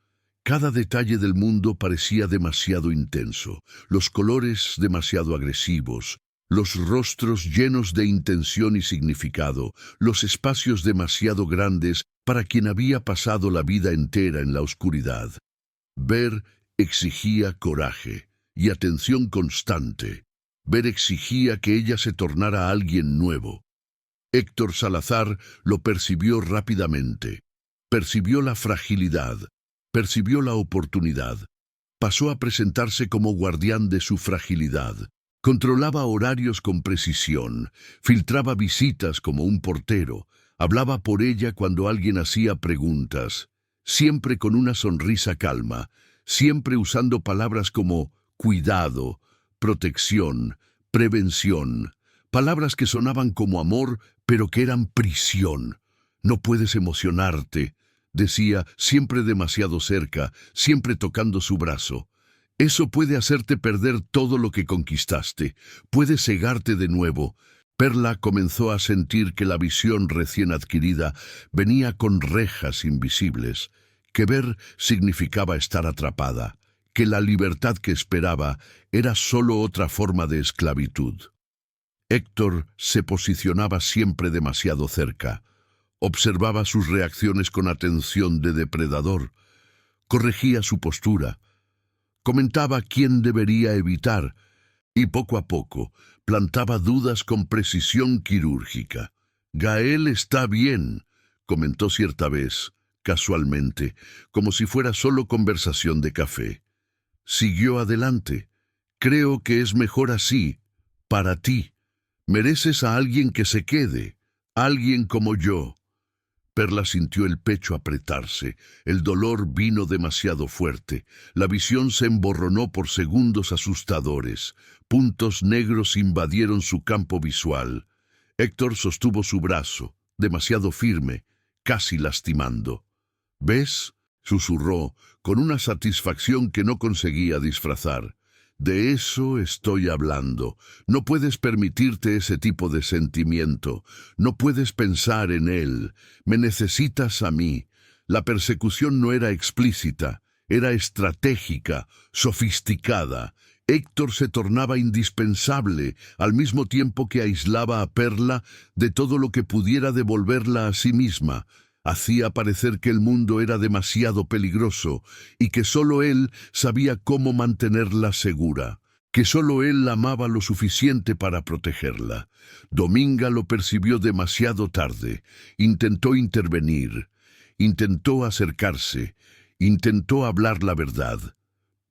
Cada detalle del mundo parecía demasiado intenso, los colores demasiado agresivos, los rostros llenos de intención y significado, los espacios demasiado grandes para quien había pasado la vida entera en la oscuridad. Ver exigía coraje y atención constante. Ver exigía que ella se tornara alguien nuevo. Héctor Salazar lo percibió rápidamente. Percibió la fragilidad, percibió la oportunidad. Pasó a presentarse como guardián de su fragilidad. Controlaba horarios con precisión, filtraba visitas como un portero, hablaba por ella cuando alguien hacía preguntas, siempre con una sonrisa calma, siempre usando palabras como cuidado, protección, prevención, palabras que sonaban como amor, pero que eran prisión. «No puedes emocionarte», decía, siempre demasiado cerca, siempre tocando su brazo. «Eso puede hacerte perder todo lo que conquistaste, puede cegarte de nuevo». Perla comenzó a sentir que la visión recién adquirida venía con rejas invisibles, que ver significaba estar atrapada, que la libertad que esperaba era solo otra forma de esclavitud. Héctor se posicionaba siempre demasiado cerca. Observaba sus reacciones con atención de depredador. Corregía su postura. Comentaba quién debería evitar. Y poco a poco plantaba dudas con precisión quirúrgica. «Gael está bien», comentó cierta vez, casualmente, como si fuera solo conversación de café. Siguió adelante. «Creo que es mejor así, para ti. Mereces a alguien que se quede, alguien como yo». Perla sintió el pecho apretarse, el dolor vino demasiado fuerte, la visión se emborronó por segundos asustadores, puntos negros invadieron su campo visual. Héctor sostuvo su brazo, demasiado firme, casi lastimando. «¿Ves?», susurró, con una satisfacción que no conseguía disfrazar. «De eso estoy hablando. No puedes permitirte ese tipo de sentimiento. No puedes pensar en él. Me necesitas a mí». La persecución no era explícita, era estratégica, sofisticada. Héctor se tornaba indispensable, al mismo tiempo que aislaba a Perla de todo lo que pudiera devolverla a sí misma. Hacía parecer que el mundo era demasiado peligroso y que solo él sabía cómo mantenerla segura, que solo él la amaba lo suficiente para protegerla. Dominga lo percibió demasiado tarde. Intentó intervenir, intentó acercarse, intentó hablar la verdad.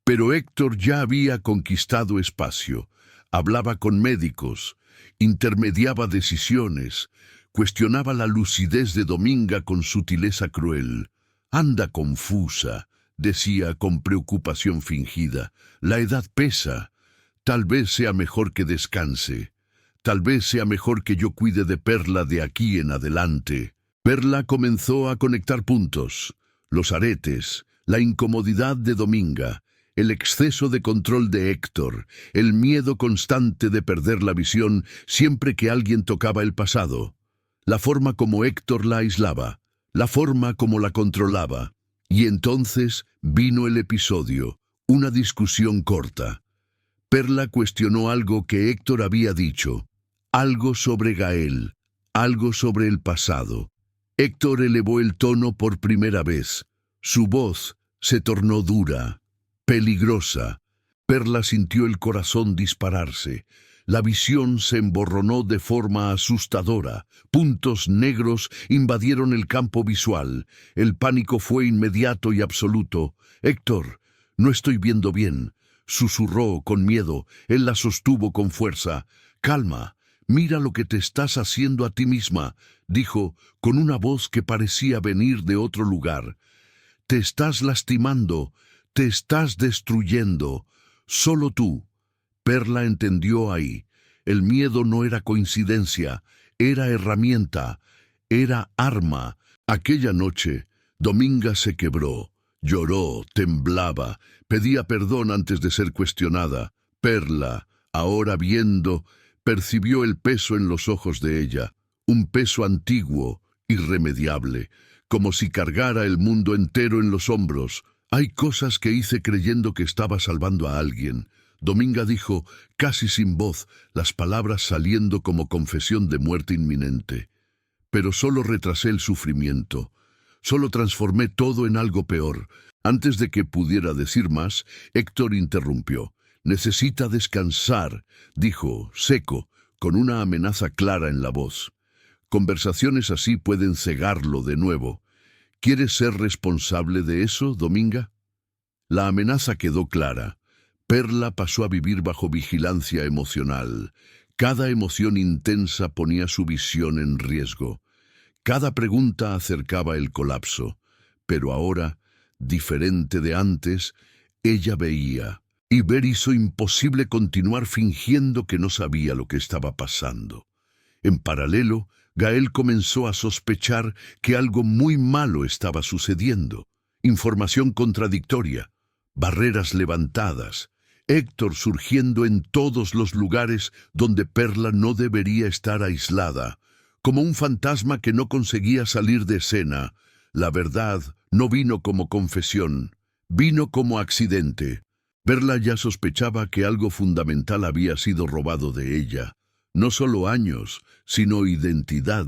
Pero Héctor ya había conquistado espacio. Hablaba con médicos, intermediaba decisiones, cuestionaba la lucidez de Dominga con sutileza cruel. «Anda confusa», decía con preocupación fingida. «La edad pesa. Tal vez sea mejor que descanse. Tal vez sea mejor que yo cuide de Perla de aquí en adelante». Perla comenzó a conectar puntos, los aretes, la incomodidad de Dominga, el exceso de control de Héctor, el miedo constante de perder la visión siempre que alguien tocaba el pasado, la forma como Héctor la aislaba, la forma como la controlaba. Y entonces vino el episodio, una discusión corta. Perla cuestionó algo que Héctor había dicho, algo sobre Gael, algo sobre el pasado. Héctor elevó el tono por primera vez. Su voz se tornó dura, peligrosa. Perla sintió el corazón dispararse. La visión se emborronó de forma asustadora. Puntos negros invadieron el campo visual. El pánico fue inmediato y absoluto. «Héctor, no estoy viendo bien», susurró con miedo. Él la sostuvo con fuerza. «Calma, mira lo que te estás haciendo a ti misma», dijo con una voz que parecía venir de otro lugar. «Te estás lastimando, te estás destruyendo. Solo tú». Perla entendió ahí. El miedo no era coincidencia, era herramienta, era arma. Aquella noche, Dominga se quebró, lloró, temblaba, pedía perdón antes de ser cuestionada. Perla, ahora viendo, percibió el peso en los ojos de ella, un peso antiguo, irremediable, como si cargara el mundo entero en los hombros. «Hay cosas que hice creyendo que estaba salvando a alguien», Dominga dijo, casi sin voz, las palabras saliendo como confesión de muerte inminente. «Pero solo retrasé el sufrimiento, solo transformé todo en algo peor». Antes de que pudiera decir más, Héctor interrumpió. «Necesita descansar», dijo, seco, con una amenaza clara en la voz. Conversaciones así pueden cegarlo de nuevo. ¿Quieres ser responsable de eso, Dominga? La amenaza quedó clara. Perla pasó a vivir bajo vigilancia emocional. Cada emoción intensa ponía su visión en riesgo. Cada pregunta acercaba el colapso. Pero ahora, diferente de antes, ella veía. Y ver hizo imposible continuar fingiendo que no sabía lo que estaba pasando. En paralelo, Gael comenzó a sospechar que algo muy malo estaba sucediendo. Información contradictoria, barreras levantadas, Héctor surgiendo en todos los lugares donde Perla no debería estar aislada, como un fantasma que no conseguía salir de escena. La verdad no vino como confesión, vino como accidente. Perla ya sospechaba que algo fundamental había sido robado de ella. No solo años, sino identidad.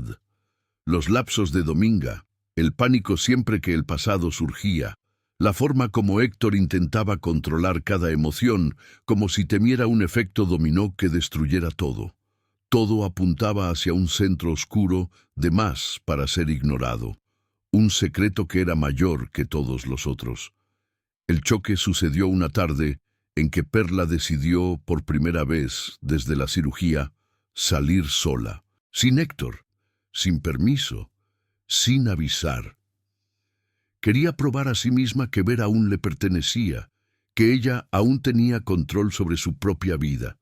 Los lapsos de Dominga, el pánico siempre que el pasado surgía, la forma como Héctor intentaba controlar cada emoción, como si temiera un efecto dominó que destruyera todo. Todo apuntaba hacia un centro oscuro, de más para ser ignorado. Un secreto que era mayor que todos los otros. El choque sucedió una tarde en que Perla decidió, por primera vez desde la cirugía, salir sola, sin Héctor, sin permiso, sin avisar. Quería probar a sí misma que Ver aún le pertenecía, que ella aún tenía control sobre su propia vida.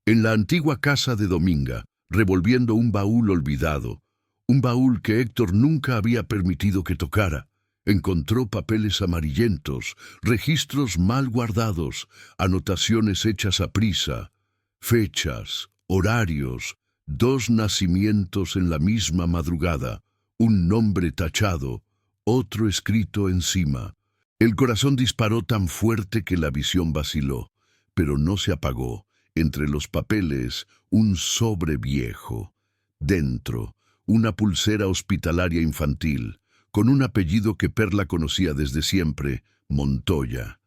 En la antigua casa de Dominga, revolviendo un baúl olvidado, un baúl que Héctor nunca había permitido que tocara, encontró papeles amarillentos, registros mal guardados, anotaciones hechas a prisa, fechas, horarios, 2 nacimientos en la misma madrugada, un nombre tachado, otro escrito encima. El corazón disparó tan fuerte que la visión vaciló, pero no se apagó. Entre los papeles, un sobre viejo. Dentro, una pulsera hospitalaria infantil, con un apellido que Perla conocía desde siempre, Montoya.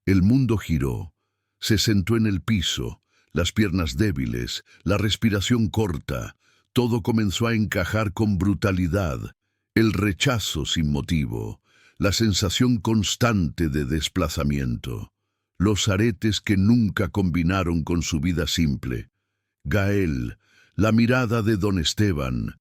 El mundo giró. Se sentó en el piso, las piernas débiles, la respiración corta. Todo comenzó a encajar con brutalidad. El rechazo sin motivo, la sensación constante de desplazamiento, los aretes que nunca combinaron con su vida simple, Gael, la mirada de don Esteban,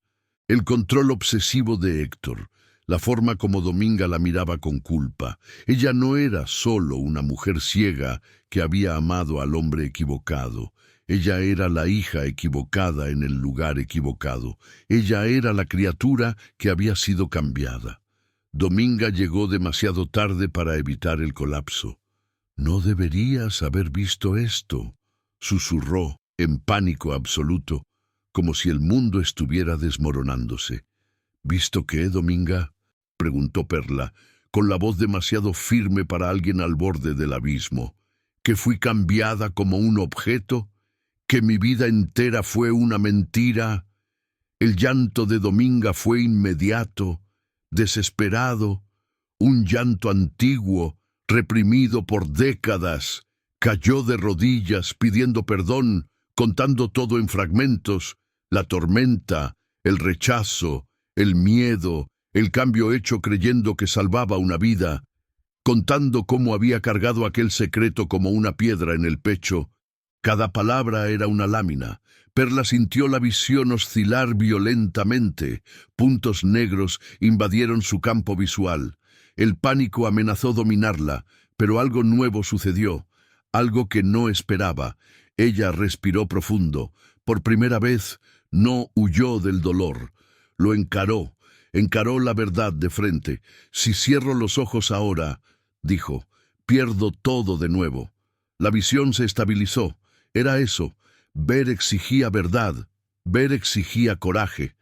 el control obsesivo de Héctor, la forma como Dominga la miraba con culpa. Ella no era solo una mujer ciega que había amado al hombre equivocado, Ella era la hija equivocada en el lugar equivocado. Ella era la criatura que había sido cambiada. Dominga llegó demasiado tarde para evitar el colapso. «No deberías haber visto esto», susurró, en pánico absoluto, como si el mundo estuviera desmoronándose. «¿Visto qué, Dominga?», preguntó Perla, con la voz demasiado firme para alguien al borde del abismo. «¿Que fui cambiada como un objeto? ¿Que mi vida entera fue una mentira?» El llanto de Dominga fue inmediato, desesperado, un llanto antiguo, reprimido por décadas. Cayó de rodillas pidiendo perdón, contando todo en fragmentos: la tormenta, el rechazo, el miedo, el cambio hecho creyendo que salvaba una vida, contando cómo había cargado aquel secreto como una piedra en el pecho. Cada palabra era una lámina. Perla sintió la visión oscilar violentamente. Puntos negros invadieron su campo visual. El pánico amenazó dominarla, pero algo nuevo sucedió, algo que no esperaba. Ella respiró profundo. Por primera vez, no huyó del dolor. Lo encaró la verdad de frente. «Si cierro los ojos ahora», dijo, «pierdo todo de nuevo». La visión se estabilizó. Era eso. Ver exigía verdad. Ver exigía coraje.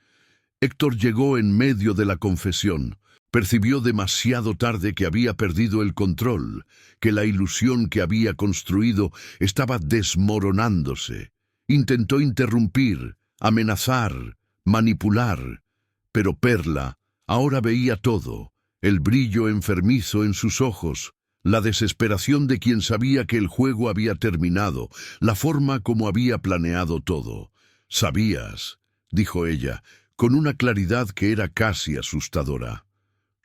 Héctor llegó en medio de la confesión. Percibió demasiado tarde que había perdido el control, que la ilusión que había construido estaba desmoronándose. Intentó interrumpir, amenazar, manipular. Pero Perla ahora veía todo, el brillo enfermizo en sus ojos, la desesperación de quien sabía que el juego había terminado, la forma como había planeado todo. «Sabías», dijo ella, con una claridad que era casi asustadora.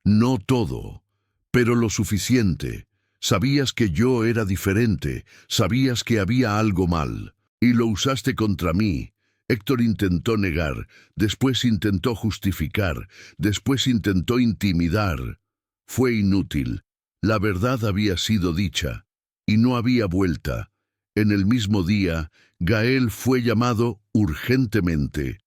«No todo, pero lo suficiente. Sabías que yo era diferente, sabías que había algo mal, y lo usaste contra mí». Héctor intentó negar, después intentó justificar, después intentó intimidar. Fue inútil. La verdad había sido dicha, y no había vuelta. En el mismo día, Gael fue llamado urgentemente.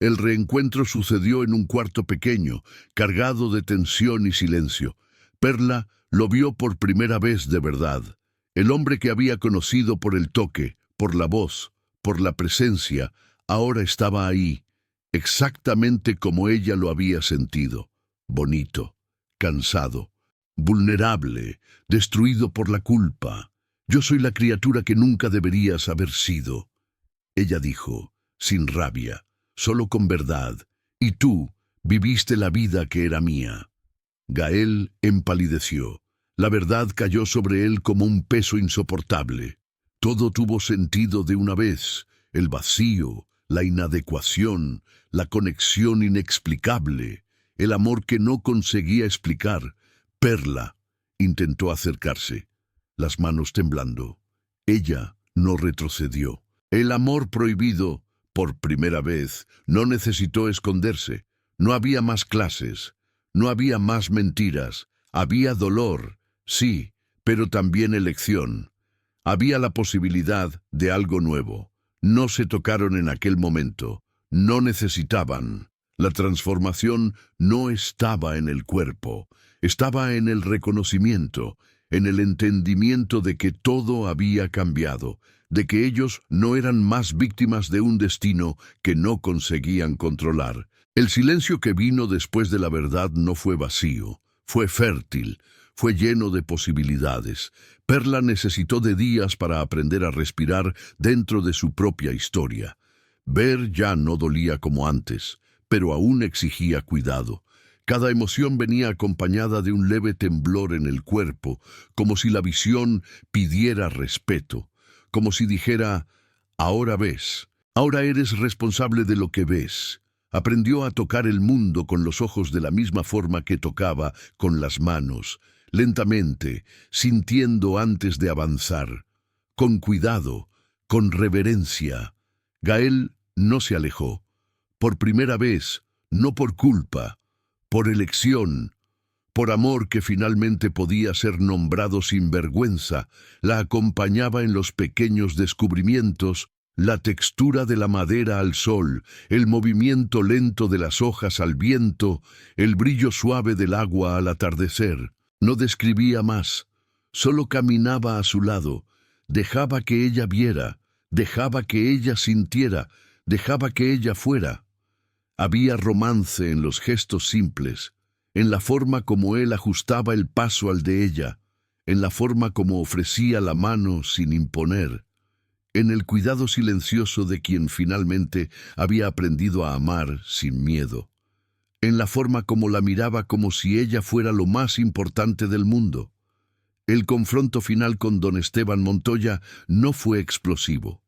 El reencuentro sucedió en un cuarto pequeño, cargado de tensión y silencio. Perla lo vio por primera vez de verdad. El hombre que había conocido por el toque, por la voz, por la presencia, ahora estaba ahí, exactamente como ella lo había sentido. Bonito, cansado, vulnerable, destruido por la culpa. «Yo soy la criatura que nunca deberías haber sido», ella dijo, sin rabia, solo con verdad. «Y tú viviste la vida que era mía». Gael empalideció. La verdad cayó sobre él como un peso insoportable. Todo tuvo sentido de una vez: el vacío, la inadecuación, la conexión inexplicable, el amor que no conseguía explicar. Perla intentó acercarse, las manos temblando. Ella no retrocedió. El amor prohibido, por primera vez, no necesitó esconderse. No había más clases, no había más mentiras. Había dolor, sí, pero también elección. Había la posibilidad de algo nuevo. No se tocaron en aquel momento, no necesitaban. La transformación no estaba en el cuerpo, estaba en el reconocimiento, en el entendimiento de que todo había cambiado, de que ellos no eran más víctimas de un destino que no conseguían controlar. El silencio que vino después de la verdad no fue vacío, fue fértil, fue lleno de posibilidades. Perla necesitó de días para aprender a respirar dentro de su propia historia. Ver ya no dolía como antes, pero aún exigía cuidado. Cada emoción venía acompañada de un leve temblor en el cuerpo, como si la visión pidiera respeto, como si dijera: «Ahora ves, ahora eres responsable de lo que ves». Aprendió a tocar el mundo con los ojos de la misma forma que tocaba con las manos, lentamente, sintiendo antes de avanzar, con cuidado, con reverencia. Gael no se alejó. Por primera vez, no por culpa, por elección, por amor que finalmente podía ser nombrado sin vergüenza, la acompañaba en los pequeños descubrimientos, La textura de la madera al sol, el movimiento lento de las hojas al viento, el brillo suave del agua al atardecer. No describía más, solo caminaba a su lado, dejaba que ella viera, dejaba que ella sintiera, dejaba que ella fuera. Había romance en los gestos simples, en la forma como él ajustaba el paso al de ella, en la forma como ofrecía la mano sin imponer, en el cuidado silencioso de quien finalmente había aprendido a amar sin miedo, en la forma como la miraba como si ella fuera lo más importante del mundo. El confronto final con don Esteban Montoya no fue explosivo,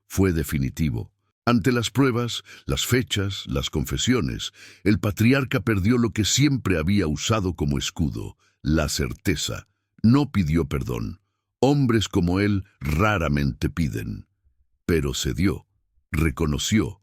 fue definitivo. Ante las pruebas, las fechas, las confesiones, el patriarca perdió lo que siempre había usado como escudo, la certeza. No pidió perdón. Hombres como él raramente piden. Pero cedió, reconoció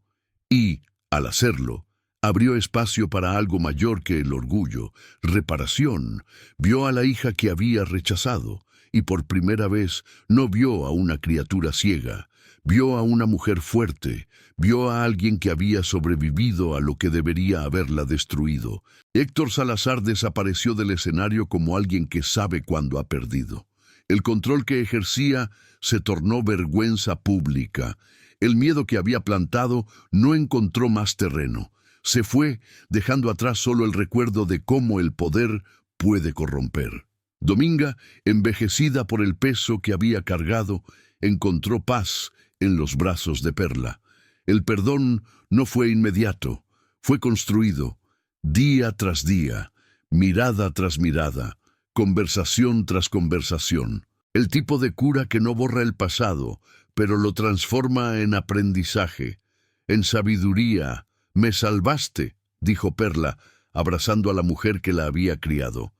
y, al hacerlo, abrió espacio para algo mayor que el orgullo, reparación. Vio a la hija que había rechazado y por primera vez no vio a una criatura ciega. Vio a una mujer fuerte, vio a alguien que había sobrevivido a lo que debería haberla destruido. Héctor Salazar desapareció del escenario como alguien que sabe cuándo ha perdido. El control que ejercía se tornó vergüenza pública. El miedo que había plantado no encontró más terreno. Se fue, dejando atrás solo el recuerdo de cómo el poder puede corromper. Dominga, envejecida por el peso que había cargado, encontró paz en los brazos de Perla. El perdón no fue inmediato, fue construido, día tras día, mirada tras mirada, conversación tras conversación. El tipo de cura que no borra el pasado, pero lo transforma en aprendizaje, en sabiduría. «Me salvaste», dijo Perla, abrazando a la mujer que la había criado.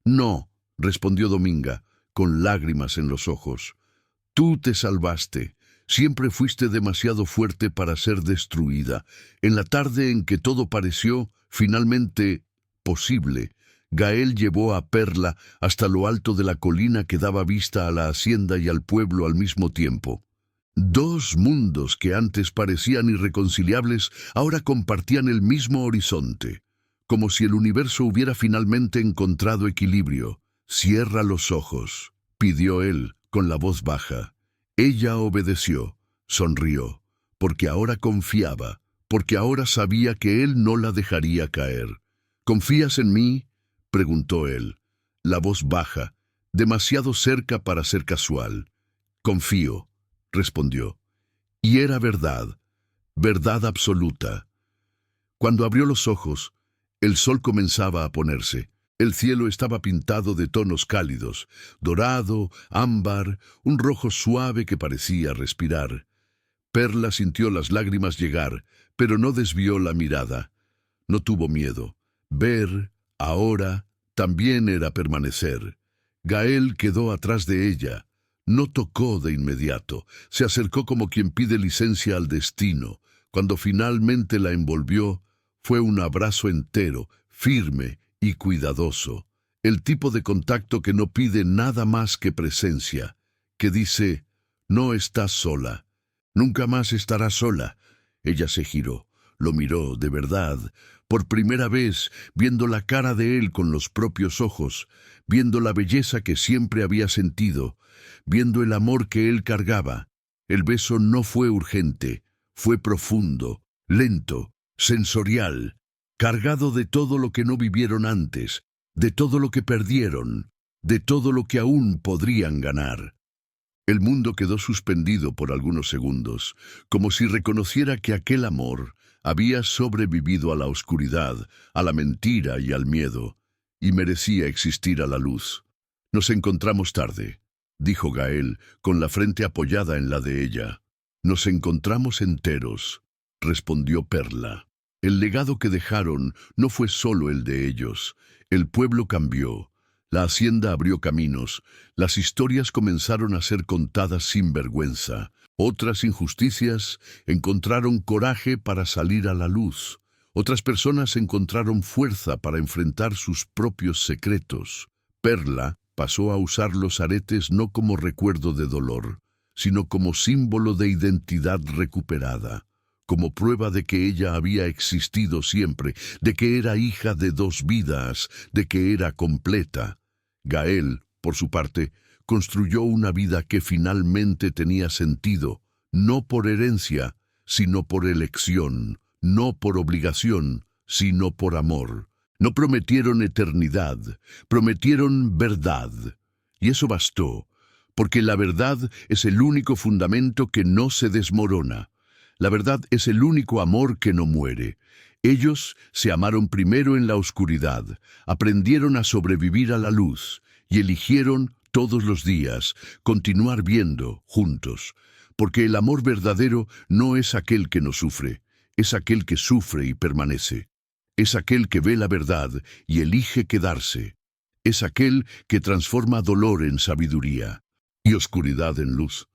«No», respondió Dominga, con lágrimas en los ojos. «Tú te salvaste. Siempre fuiste demasiado fuerte para ser destruida. En la tarde en que todo pareció finalmente posible, Gael llevó a Perla hasta lo alto de la colina que daba vista a la hacienda y al pueblo al mismo tiempo. Dos mundos que antes parecían irreconciliables ahora compartían el mismo horizonte, como si el universo hubiera finalmente encontrado equilibrio. «Cierra los ojos», pidió él, con la voz baja. Ella obedeció, sonrió, porque ahora confiaba, porque ahora sabía que él no la dejaría caer. «¿Confías en mí?», preguntó él. La voz baja, demasiado cerca para ser casual. «Confío», respondió. Y era verdad, verdad absoluta. Cuando abrió los ojos, el sol comenzaba a ponerse. El cielo estaba pintado de tonos cálidos, dorado, ámbar, un rojo suave que parecía respirar. Perla sintió las lágrimas llegar, pero no desvió la mirada. No tuvo miedo. Ver, ahora, también era permanecer. Gael quedó atrás de ella. No tocó de inmediato. Se acercó como quien pide licencia al destino. Cuando finalmente la envolvió, fue un abrazo entero, firme y cuidadoso. El tipo de contacto que no pide nada más que presencia, que dice, «No estás sola. Nunca más estarás sola». Ella se giró, lo miró de verdad, por primera vez, viendo la cara de él con los propios ojos, viendo la belleza que siempre había sentido, viendo el amor que él cargaba. El beso no fue urgente, fue profundo, lento, sensorial, cargado de todo lo que no vivieron antes, de todo lo que perdieron, de todo lo que aún podrían ganar. El mundo quedó suspendido por algunos segundos, como si reconociera que aquel amor había sobrevivido a la oscuridad, a la mentira y al miedo, y merecía existir a la luz. «Nos encontramos tarde», dijo Gael, con la frente apoyada en la de ella. «Nos encontramos enteros», respondió Perla. El legado que dejaron no fue solo el de ellos. El pueblo cambió. La hacienda abrió caminos. Las historias comenzaron a ser contadas sin vergüenza. Otras injusticias encontraron coraje para salir a la luz. Otras personas encontraron fuerza para enfrentar sus propios secretos. Perla pasó a usar los aretes no como recuerdo de dolor, sino como símbolo de identidad recuperada, como prueba de que ella había existido siempre, de que era hija de dos vidas, de que era completa. Gael, por su parte, construyó una vida que finalmente tenía sentido, no por herencia, sino por elección, no por obligación, sino por amor. No prometieron eternidad, prometieron verdad. Y eso bastó, porque la verdad es el único fundamento que no se desmorona. La verdad es el único amor que no muere. Ellos se amaron primero en la oscuridad, aprendieron a sobrevivir a la luz y eligieron todos los días continuar viendo juntos, porque el amor verdadero no es aquel que no sufre, es aquel que sufre y permanece. Es aquel que ve la verdad y elige quedarse. Es aquel que transforma dolor en sabiduría y oscuridad en luz.